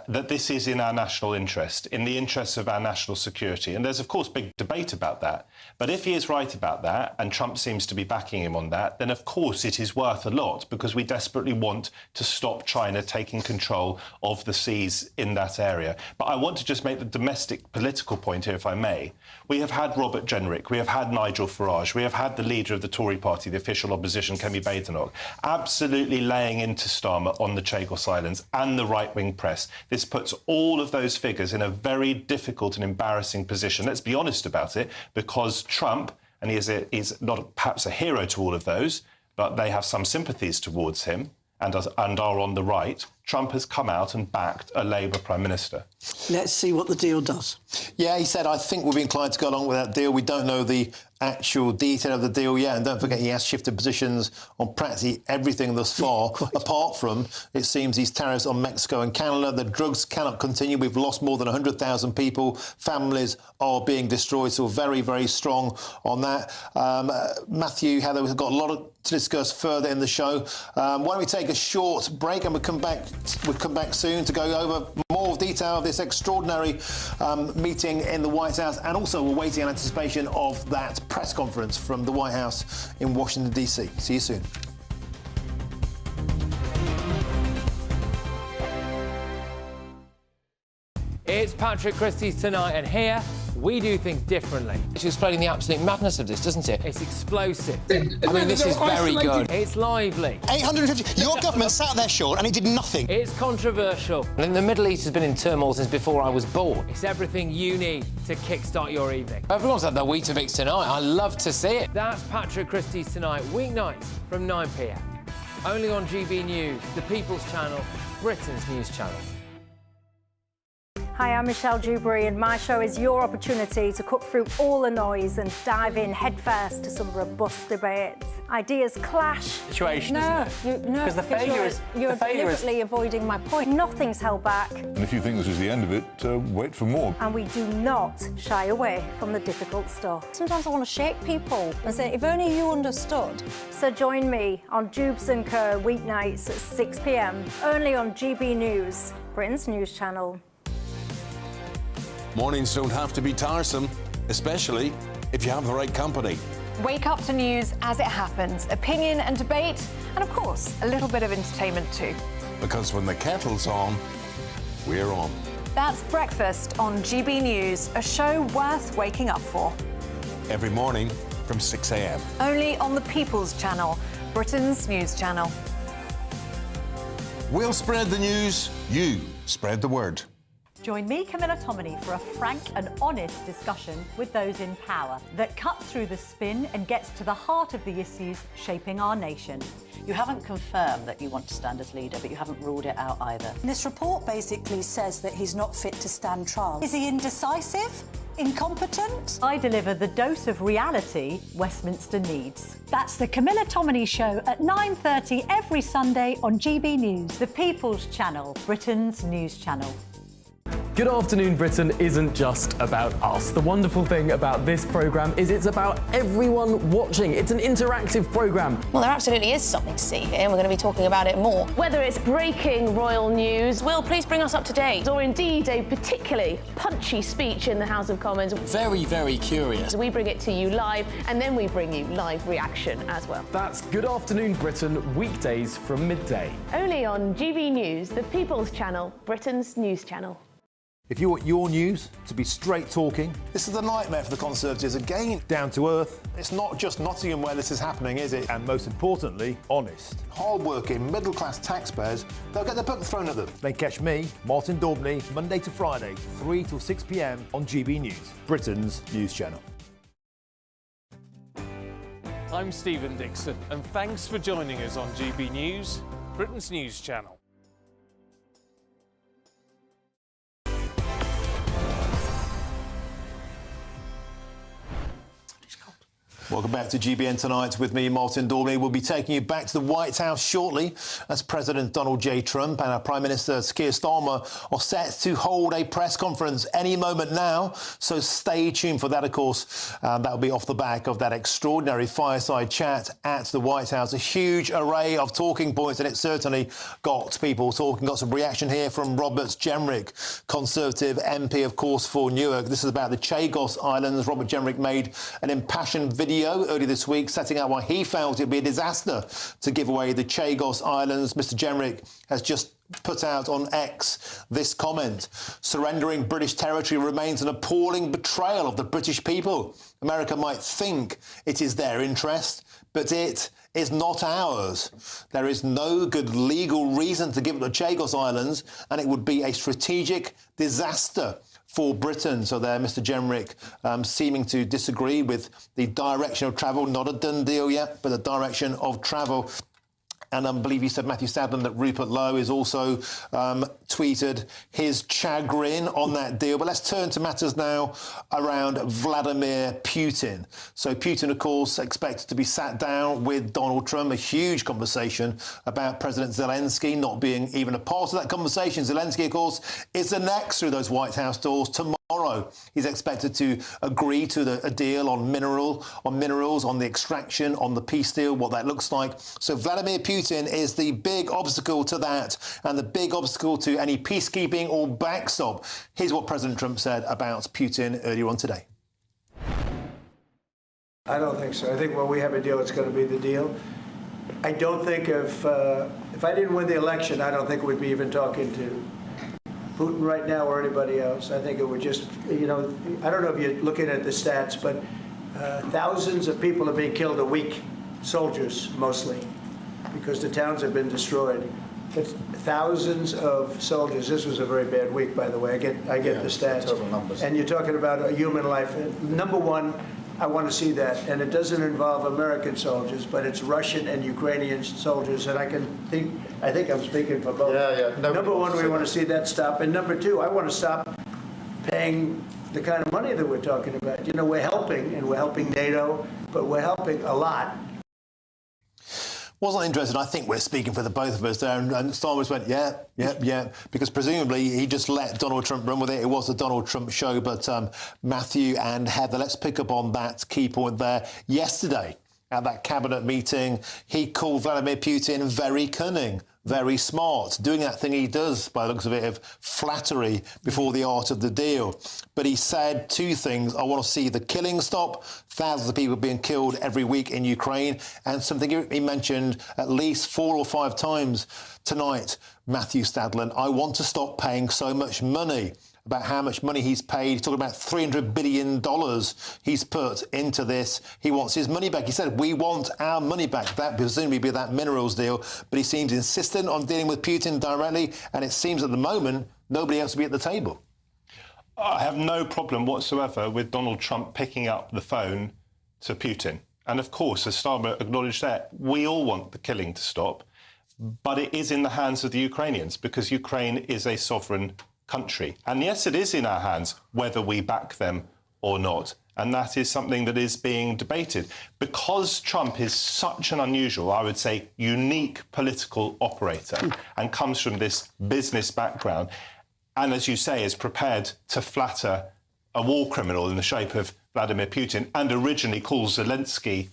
that this is in our national interest, in the interests of our national security. And there's, of course, big debate about that. But if he is right about that, and Trump seems to be backing him on that, then, of course, it is worth a lot because we desperately want to stop China taking control of the seas in that area. But I want to just make the domestic political point here, if I may. We have had Robert Jenrick, we have had Nigel Farage, we have had the leader of the Tory party, the official opposition, Kemi Badenoch, absolutely laying into Starmer on the Chagos Islands and the right-wing press. This puts all of those figures in a very difficult and embarrassing position. Let's be honest about it, because Trump, and he is not perhaps a hero to all of those, but they have some sympathies towards him and are on the right. Trump has come out and backed a Labour Prime Minister. Let's see what the deal does. Yeah, he said, I think we'll be inclined to go along with that deal. We don't know the actual detail of the deal yet. And don't forget, he has shifted positions on practically everything thus far, apart from, it seems, these tariffs on Mexico and Canada. The drugs cannot continue. We've lost more than 100,000 people. Families are being destroyed. So very, very strong on that. Matthew, Heather, we've got a lot to discuss further in the show. Why don't we take a short break and we'll come back soon to go over more detail of this extraordinary meeting in the White House, and also we're waiting in anticipation of that press conference from the White House in Washington, D.C. See you soon. It's Patrick Christie's Tonight, and here we do things differently. It's explaining the absolute madness of this, doesn't it? It's explosive. I mean, this is very good. It's lively. 850. Your government sat there, Sean, and it did nothing. It's controversial. And the Middle East has been in turmoil since before I was born. It's everything you need to kickstart your evening. Everyone's had their Weetabix tonight. I love to see it. That's Patrick Christie's Tonight, weeknights from 9 p.m. Only on GB News, the People's Channel, Britain's news channel. Hi, I'm Michelle Dewberry, and my show is your opportunity to cut through all the noise and dive in headfirst to some robust debates. Ideas clash. Situation, isn't it? Because the failure is... You're deliberately avoiding my point. Nothing's held back. And if you think this is the end of it, wait for more. And we do not shy away from the difficult stuff. Sometimes I want to shake people and say, if only you understood. So join me on Jubes & Co. weeknights at 6 p.m, only on GB News, Britain's news channel. Mornings don't have to be tiresome, especially if you have the right company. Wake up to news as it happens, opinion and debate, and of course, a little bit of entertainment too. Because when the kettle's on, we're on. That's Breakfast on GB News, a show worth waking up for. Every morning from 6 a.m. Only on the People's Channel, Britain's news channel. We'll spread the news, you spread the word. Join me, Camilla Tominey, for a frank and honest discussion with those in power that cuts through the spin and gets to the heart of the issues shaping our nation. You haven't confirmed that you want to stand as leader, but you haven't ruled it out either. This report basically says that he's not fit to stand trial. Is he indecisive? Incompetent? I deliver the dose of reality Westminster needs. That's the Camilla Tominey Show at 9:30 every Sunday on GB News, the People's Channel, Britain's news channel. Good Afternoon Britain isn't just about us. The wonderful thing about this programme is it's about everyone watching. It's an interactive programme. Well, there absolutely is something to see here, and we're going to be talking about it more. Whether it's breaking royal news, Will, please bring us up to date. Or indeed a particularly punchy speech in the House of Commons. Very, very curious. We bring it to you live, and then we bring you live reaction as well. That's Good Afternoon Britain, weekdays from midday. Only on GB News, the People's Channel, Britain's news channel. If you want your news to be straight talking, this is a nightmare for the Conservatives again. Down to earth. It's not just Nottingham where this is happening, is it? And most importantly, honest. Hard-working, middle-class taxpayers, they'll get their book thrown at them. They catch me, Martin Daubney, Monday to Friday, 3 till 6 p.m. on GB News, Britain's news channel. I'm Stephen Dixon, and thanks for joining us on GB News, Britain's news channel. Welcome back to GBN Tonight with me, Martin Daubney. We'll be taking you back to the White House shortly as President Donald J. Trump and our Prime Minister Keir Starmer are set to hold a press conference any moment now. So stay tuned for that, of course. That'll be off the back of that extraordinary fireside chat at the White House. A huge array of talking points, and it certainly got people talking. Got some reaction here from Robert Jenrick, Conservative MP, of course, for Newark. This is about the Chagos Islands. Robert Jenrick made an impassioned video earlier this week setting out why he felt it would be a disaster to give away the Chagos Islands. Mr. Jenrick has just put out on X this comment: surrendering British territory remains an appalling betrayal of the British people. America might think it is their interest, but it is not ours. There is no good legal reason to give up the Chagos Islands, and it would be a strategic disaster for Britain. So there, Mr. Jenrick seeming to disagree with the direction of travel. Not a done deal yet, but the direction of travel. And I believe you said, Matthew Sadler, that Rupert Lowe is also tweeted his chagrin on that deal. But let's turn to matters now around Vladimir Putin. So Putin, of course, expected to be sat down with Donald Trump, a huge conversation about President Zelensky not being even a part of that conversation. Zelensky, of course, is the next through those White House doors tomorrow. He's expected to agree to a deal on minerals, on the extraction, on the peace deal, what that looks like. So Vladimir Putin is the big obstacle to that, and the big obstacle to any peacekeeping or backstop. Here's what President Trump said about Putin earlier on today. I don't think so. I think when we have a deal, it's going to be the deal. I don't think if I didn't win the election, I don't think we'd be even talking to Putin right now or anybody else. I think it would just, I don't know if you're looking at the stats, but thousands of people are being killed a week, soldiers mostly, because the towns have been destroyed. But thousands of soldiers. This was a very bad week, by the way. I get the stats. Total numbers. And you're talking about a human life. Number one, I want to see that. And it doesn't involve American soldiers, but it's Russian and Ukrainian soldiers. And I think I'm speaking for both. Yeah. Number one, we want to see that stop. And number two, I want to stop paying the kind of money that we're talking about. We're helping, and we're helping NATO, but we're helping a lot. Wasn't interested. I think we're speaking for the both of us there. And Starmer went, yeah, because presumably he just let Donald Trump run with it. It was the Donald Trump show. But Matthew and Heather, let's pick up on that key point there. Yesterday, at that cabinet meeting, he called Vladimir Putin very cunning, very smart, doing that thing he does, by the looks of it, of flattery before the art of the deal. But he said two things. I want to see the killing stop, thousands of people being killed every week in Ukraine, and something he mentioned at least 4 or 5 times tonight, Matthew Stadlen, I want to stop paying so much money. About how much money he's paid. He's talking about $300 billion he's put into this. He wants his money back. He said, we want our money back. That presumably be that minerals deal. But he seems insistent on dealing with Putin directly. And it seems at the moment, nobody else will be at the table. I have no problem whatsoever with Donald Trump picking up the phone to Putin. And of course, as Starmer acknowledged there, we all want the killing to stop. But it is in the hands of the Ukrainians, because Ukraine is a sovereign country. And yes, it is in our hands whether we back them or not. And that is something that is being debated. Because Trump is such an unusual, I would say, unique political operator and comes from this business background, and as you say, is prepared to flatter a war criminal in the shape of Vladimir Putin, and originally calls Zelensky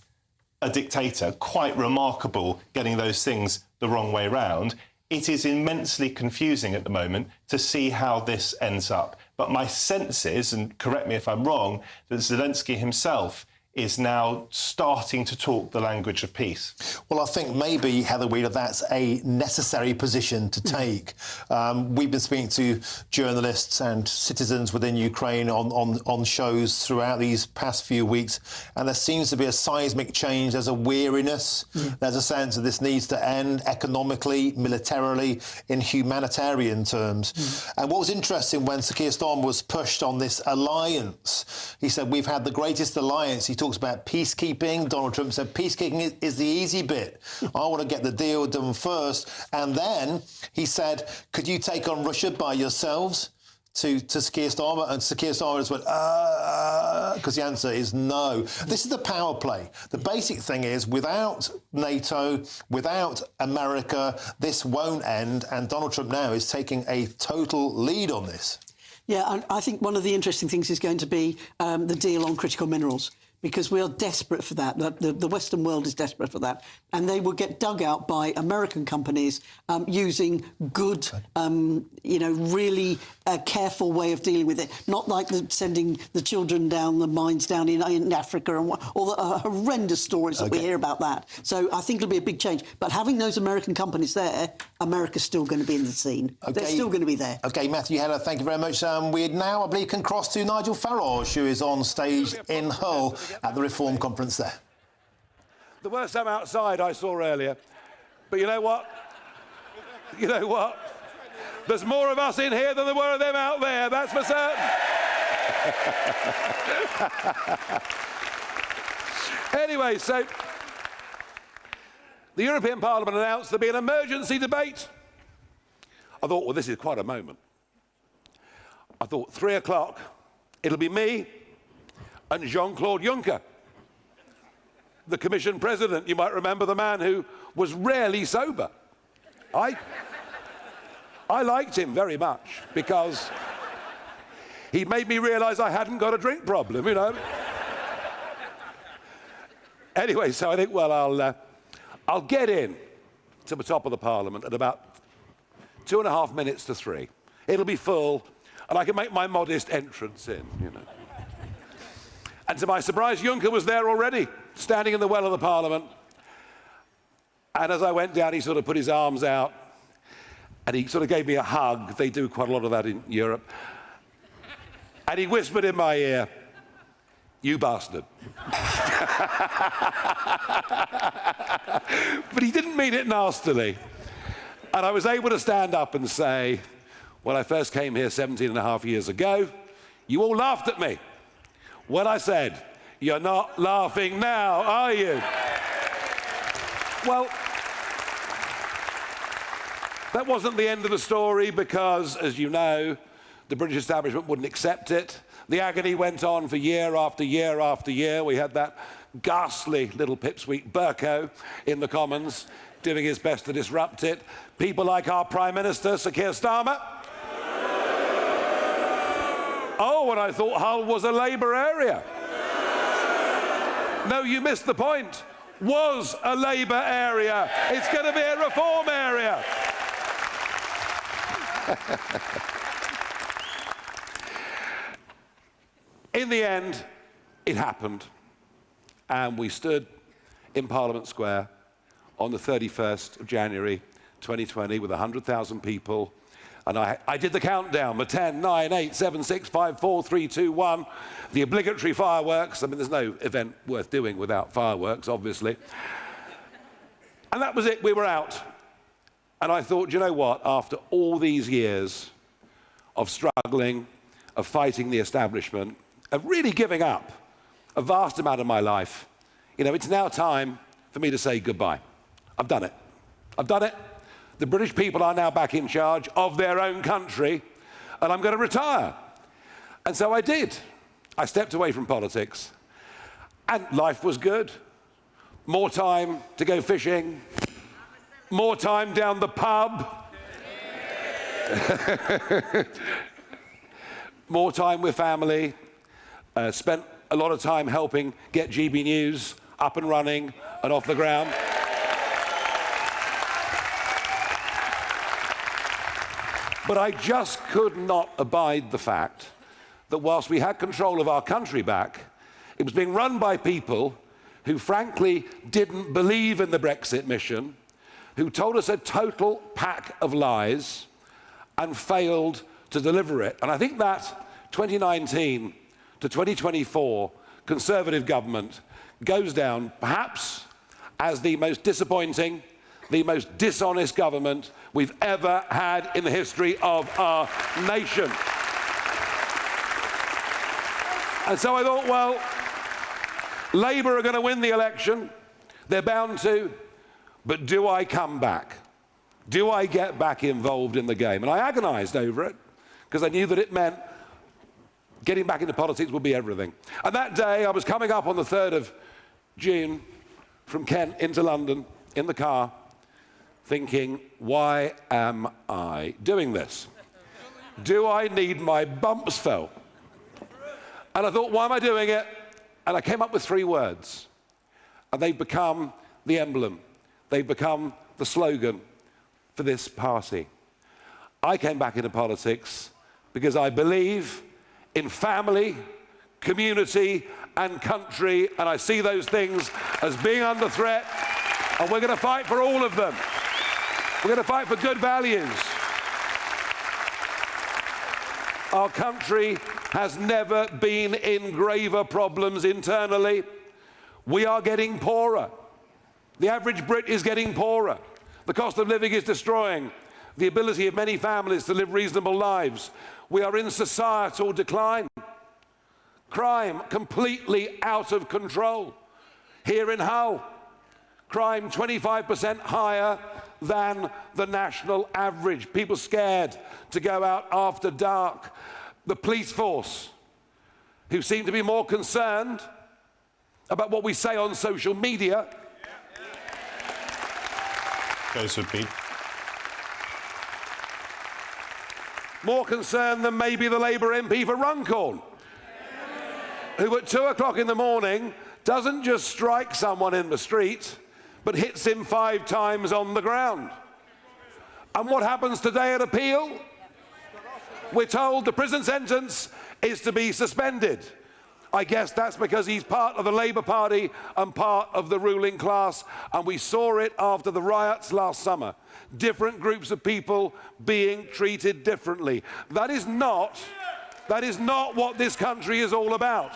a dictator, quite remarkable getting those things the wrong way round. It is immensely confusing at the moment to see how this ends up. But my sense is, and correct me if I'm wrong, that Zelensky himself is now starting to talk the language of peace. Well, I think maybe, Heather Wheeler, that's a necessary position to take. We've been speaking to journalists and citizens within Ukraine on shows throughout these past few weeks, and there seems to be a seismic change. There's a weariness. There's a sense that this needs to end economically, militarily, in humanitarian terms. And what was interesting when Sir Keir Starmer was pushed on this alliance, he said, we've had the greatest alliance. He talks about peacekeeping. Donald Trump said peacekeeping is the easy bit. I want to get the deal done first. And then he said, could you take on Russia by yourselves? To Sir Keir Starmer, and Sir Keir Starmer just went, because the answer is no. This is the power play. The basic thing is, without NATO, without America, this won't end, and Donald Trump now is taking a total lead on this. Yeah, and I think one of the interesting things is going to be the deal on critical minerals, because we are desperate for that. The Western world is desperate for that. And they will get dug out by American companies using good, really careful way of dealing with it. Not like sending the children down the mines down in Africa and all the horrendous stories that we hear about that. So I think it'll be a big change. But having those American companies there, America's still going to be in the scene. They're still going to be there. OK, Matthew Heller, thank you very much. We now, I believe, can cross to Nigel Farage, who is on stage in Hull at the Reform Conference there. There were some outside I saw earlier. But you know what? You know what? There's more of us in here than there were of them out there, that's for certain. Anyway, so the European Parliament announced there'd be an emergency debate. I thought, well, this is quite a moment. I thought, 3 o'clock, it'll be me and Jean-Claude Juncker, the Commission President. You might remember the man who was rarely sober. I liked him very much because he made me realise I hadn't got a drink problem, you know. Anyway, so I think, well, I'll get in to the top of the Parliament at about 2.5 minutes to 3. It'll be full, and I can make my modest entrance in, you know. And to my surprise, Juncker was there already, standing in the well of the Parliament. And as I went down, he sort of put his arms out, and he sort of gave me a hug. They do quite a lot of that in Europe. And he whispered in my ear, "You bastard." But he didn't mean it nastily. And I was able to stand up and say, when I first came here 17.5 years ago, you all laughed at me when I said, "You're not laughing now, are you?" Well, that wasn't the end of the story because, as you know, the British establishment wouldn't accept it. The agony went on for year after year after year. We had that ghastly little pipsqueak Bercow in the Commons doing his best to disrupt it. People like our Prime Minister, Sir Keir Starmer. Oh, and I thought Hull was a Labour area. No, you missed the point. was a Labour area. It's going to be a Reform area. In the end, it happened, and we stood in Parliament Square on the 31st of January 2020 with 100,000 people, and I did the countdown, the 10, 9, 8, 7, 6, 5, 4, 3, 2, 1, the obligatory fireworks. I mean, there's no event worth doing without fireworks, obviously. And that was it, we were out. And I thought, do you know what, after all these years of struggling, of fighting the establishment, of really giving up a vast amount of my life, you know, it's now time for me to say goodbye. I've done it. I've done it. The British people are now back in charge of their own country, and I'm going to retire. And so I did. I stepped away from politics, and life was good. More time to go fishing, more time down the pub, more time with family. Spent a lot of time helping get GB News up and running and off the ground. But I just could not abide the fact that whilst we had control of our country back, it was being run by people who frankly didn't believe in the Brexit mission, who told us a total pack of lies and failed to deliver it. And I think that 2019 to 2024 Conservative government goes down perhaps as the most disappointing, the most dishonest government we've ever had in the history of our nation. And so I thought, well, Labour are going to win the election. They're bound to. But do I come back? Do I get back involved in the game? And I agonised over it because I knew that it meant getting back into politics would be everything. And that day, I was coming up on the 3rd of June from Kent into London in the car, thinking, why am I doing this? Do I need my bumps felt? And I thought, why am I doing it? And I came up with 3 words. And they've become the emblem. They've become the slogan for this party. I came back into politics because I believe in family, community, and country, and I see those things as being under threat, and we're going to fight for all of them. We're going to fight for good values. Our country has never been in graver problems internally. We are getting poorer. The average Brit is getting poorer. The cost of living is destroying the ability of many families to live reasonable lives. We are in societal decline. Crime completely out of control. Here in Hull, crime 25% higher than the national average. People scared to go out after dark. The police force, who seem to be more concerned about what we say on social media. Those would be. More concerned than maybe the Labour MP for Runcorn, who at 2 o'clock in the morning doesn't just strike someone in the street, but hits him 5 times on the ground. And what happens today at appeal? We're told the prison sentence is to be suspended. I guess that's because he's part of the Labour Party and part of the ruling class, and we saw it after the riots last summer. Different groups of people being treated differently. That is not what this country is all about.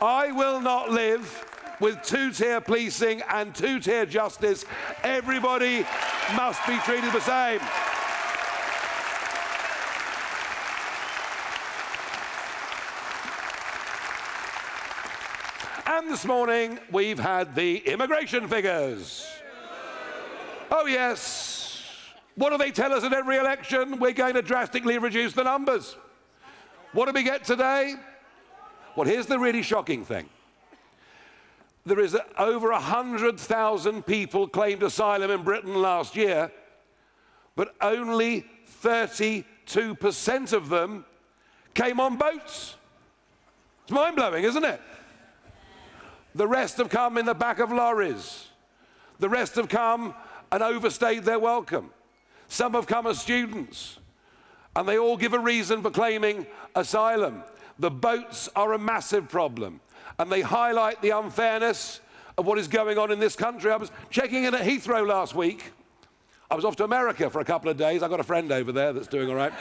I will not live with 2-tier policing and 2-tier justice. Everybody must be treated the same. And this morning, we've had the immigration figures. Oh, yes. What do they tell us at every election? We're going to drastically reduce the numbers. What do we get today? Well, here's the really shocking thing. There is over 100,000 people claimed asylum in Britain last year, but only 32% of them came on boats. It's mind-blowing, isn't it? The rest have come in the back of lorries, The rest have come and overstayed their welcome. Some have come as students, and they all give a reason for claiming asylum. The boats are a massive problem, and they highlight the unfairness of what is going on in this country. I was checking in at Heathrow last week. I was off to America for a couple of days. I've got a friend over there that's doing all right.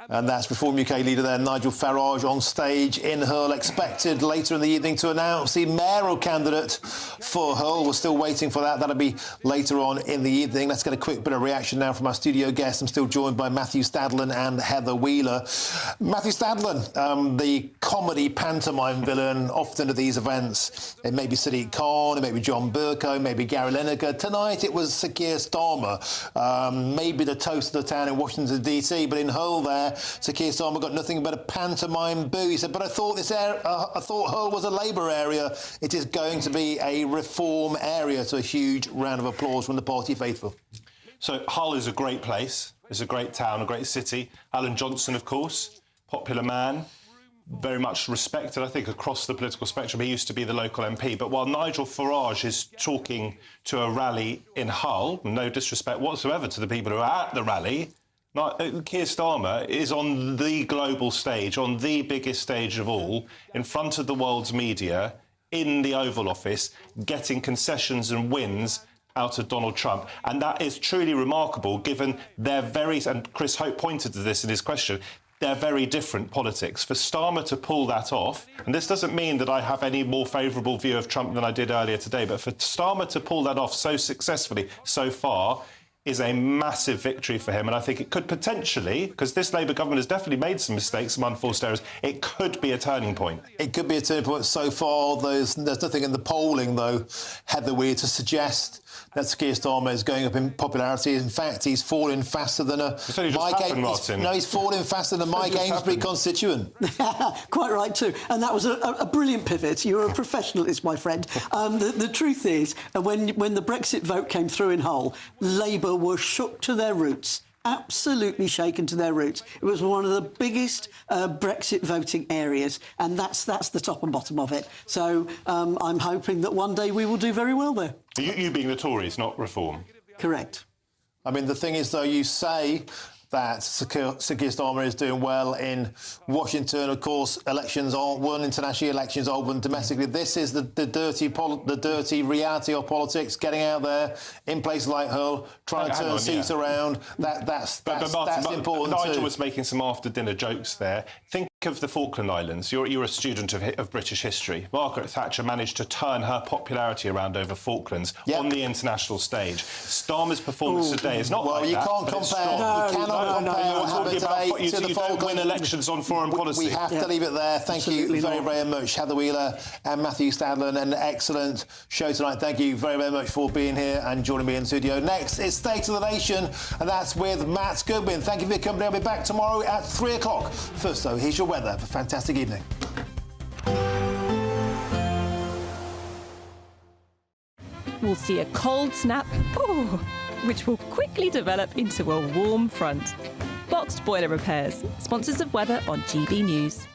And that's Reform UK leader there, Nigel Farage, on stage in Hull, expected later in the evening to announce the mayoral candidate for Hull. We're still waiting for that. That'll be later on in the evening. Let's get a quick bit of reaction now from our studio guests. I'm still joined by Matthew Stadlen and Heather Wheeler. Matthew Stadlen, the comedy pantomime villain, often at these events. It may be Sadiq Khan, it may be John Burko, maybe Gary Lineker. Tonight it was Sir Keir Starmer, maybe the toast of the town in Washington, D.C., but in Hull there, Sir Keir Starmer got nothing but a pantomime boo. He said, but I thought Hull was a Labour area. It is going to be a Reform area. So a huge round of applause from the party faithful. So Hull is a great place. It's a great town, a great city. Alan Johnson, of course, popular man, very much respected, I think, across the political spectrum. He used to be the local MP. But while Nigel Farage is talking to a rally in Hull, no disrespect whatsoever to the people who are at the rally, Keir Starmer is on the global stage, on the biggest stage of all, in front of the world's media, in the Oval Office, getting concessions and wins out of Donald Trump. And that is truly remarkable, given their and Chris Hope pointed to this in his question, they're very different politics. For Starmer to pull that off, and this doesn't mean that I have any more favourable view of Trump than I did earlier today, but for Starmer to pull that off so successfully so far is a massive victory for him. And I think it could potentially, because this Labour government has definitely made some mistakes, some unforced errors, it could be a turning point. It could be a turning point. So far, there's nothing in the polling, though, Heather Wheeler, to suggest that Sir Keir Starmer is going up in popularity. In fact, he's falling faster than he's falling faster than Mike Amesbury constituent. Quite right too. And that was a brilliant pivot. You're a professionalist, my friend. The truth is, when the Brexit vote came through in Hull, Labour were shook to their roots. Absolutely shaken to their roots. It was one of the biggest Brexit voting areas, and that's the top and bottom of it. So I'm hoping that one day we will do very well there. You being the Tories, not Reform. Correct. I mean, the thing is, though, you say that Sir Keir Starmer is doing well in Washington. Of course, elections aren't won, international elections are won domestically. This is the dirty reality of politics, getting out there in places like Hull, trying to turn seats around. That's important too. Nigel was making some after-dinner jokes there. Think of the Falkland Islands. You're a student of British history. Margaret Thatcher managed to turn her popularity around over Falklands on the international stage. Starmer's performance today is not like that. You can't compare. You cannot compare what happened today to the Falklands. Don't win elections on foreign policy. We have to leave it there. Thank you very, very much, Heather Wheeler and Matthew Stadlen. An excellent show tonight. Thank you very, very much for being here and joining me in the studio. Next is State of the Nation, and that's with Matt Goodwin. Thank you for your company. I'll be back tomorrow at 3 o'clock. First, though, here's your weather. Have a fantastic evening. We'll see a cold snap, which will quickly develop into a warm front. Boxed Boiler Repairs, sponsors of weather on GB News.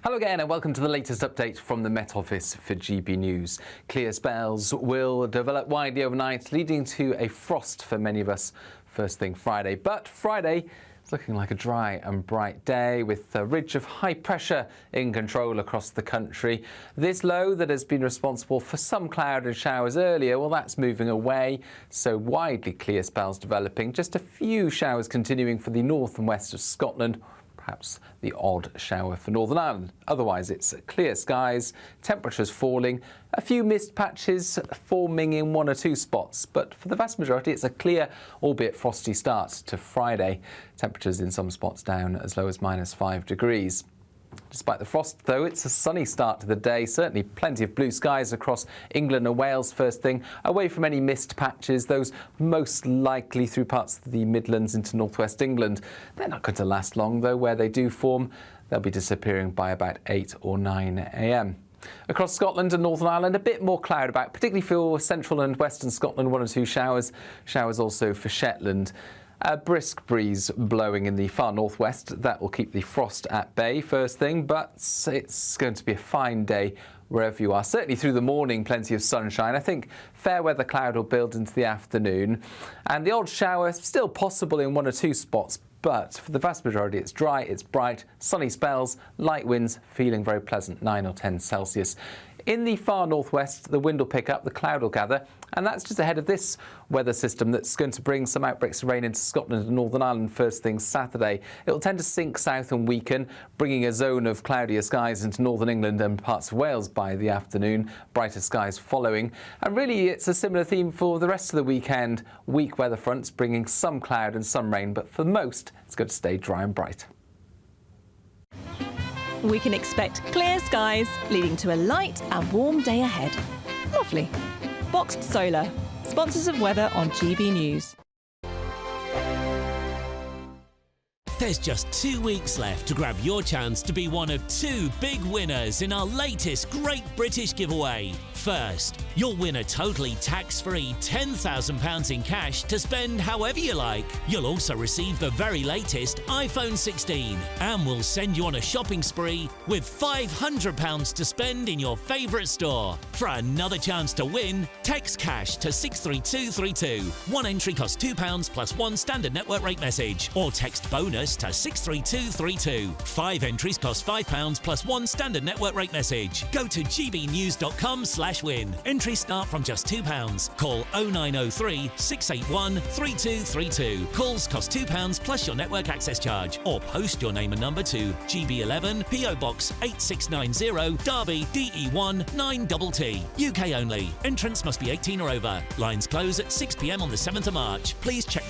Hello again and welcome to the latest update from the Met Office for GB News. Clear spells will develop widely overnight, leading to a frost for many of us first thing Friday. But Friday is looking like a dry and bright day with a ridge of high pressure in control across the country. This low that has been responsible for some cloud and showers earlier, well, that's moving away, so widely clear spells developing. Just a few showers continuing for the north and west of Scotland. Perhaps the odd shower for Northern Ireland. Otherwise, it's clear skies, temperatures falling, a few mist patches forming in one or two spots. But for the vast majority, it's a clear, albeit frosty start to Friday. Temperatures in some spots down as low as -5 degrees. Despite the frost, though, it's a sunny start to the day. Certainly plenty of blue skies across England and Wales first thing, away from any mist patches, those most likely through parts of the Midlands into northwest England. They're not going to last long, though. Where they do form, they'll be disappearing by about 8 or 9 a.m. Across Scotland and Northern Ireland, a bit more cloud about, particularly for central and western Scotland, 1 or 2 showers. Showers also for Shetland. A brisk breeze blowing in the far northwest. That will keep the frost at bay first thing, but it's going to be a fine day wherever you are. Certainly through the morning, plenty of sunshine. I think fair weather cloud will build into the afternoon, and the odd shower still possible in 1 or 2 spots. But for the vast majority, it's dry, it's bright, sunny spells, light winds, feeling very pleasant, 9 or 10 Celsius. In the far northwest, the wind will pick up, the cloud will gather, and that's just ahead of this weather system that's going to bring some outbreaks of rain into Scotland and Northern Ireland first thing Saturday. It will tend to sink south and weaken, bringing a zone of cloudier skies into northern England and parts of Wales by the afternoon, brighter skies following. And really, it's a similar theme for the rest of the weekend. Weak weather fronts bringing some cloud and some rain, but for most, it's going to stay dry and bright. We can expect clear skies, leading to a light and warm day ahead. Lovely. Boxed Solar, sponsors of weather on GB News. There's just 2 weeks left to grab your chance to be one of 2 big winners in our latest Great British giveaway. First, you'll win a totally tax-free £10,000 in cash to spend however you like. You'll also receive the very latest iPhone 16, and we'll send you on a shopping spree with £500 to spend in your favourite store. For another chance to win, text cash to 63232. One entry costs £2 plus 1 standard network rate message, or text bonus to 63232. 5 entries cost £5 plus 1 standard network rate message. Go to gbnews.com/win. Entries start from just £2. Call 0903 681 3232. Calls cost £2 plus your network access charge, or post your name and number to GB11 PO Box 8690 Derby DE1 9TT. UK only. Entrants must be 18 or over. Lines close at 6 p.m. on the 7th of March. Please check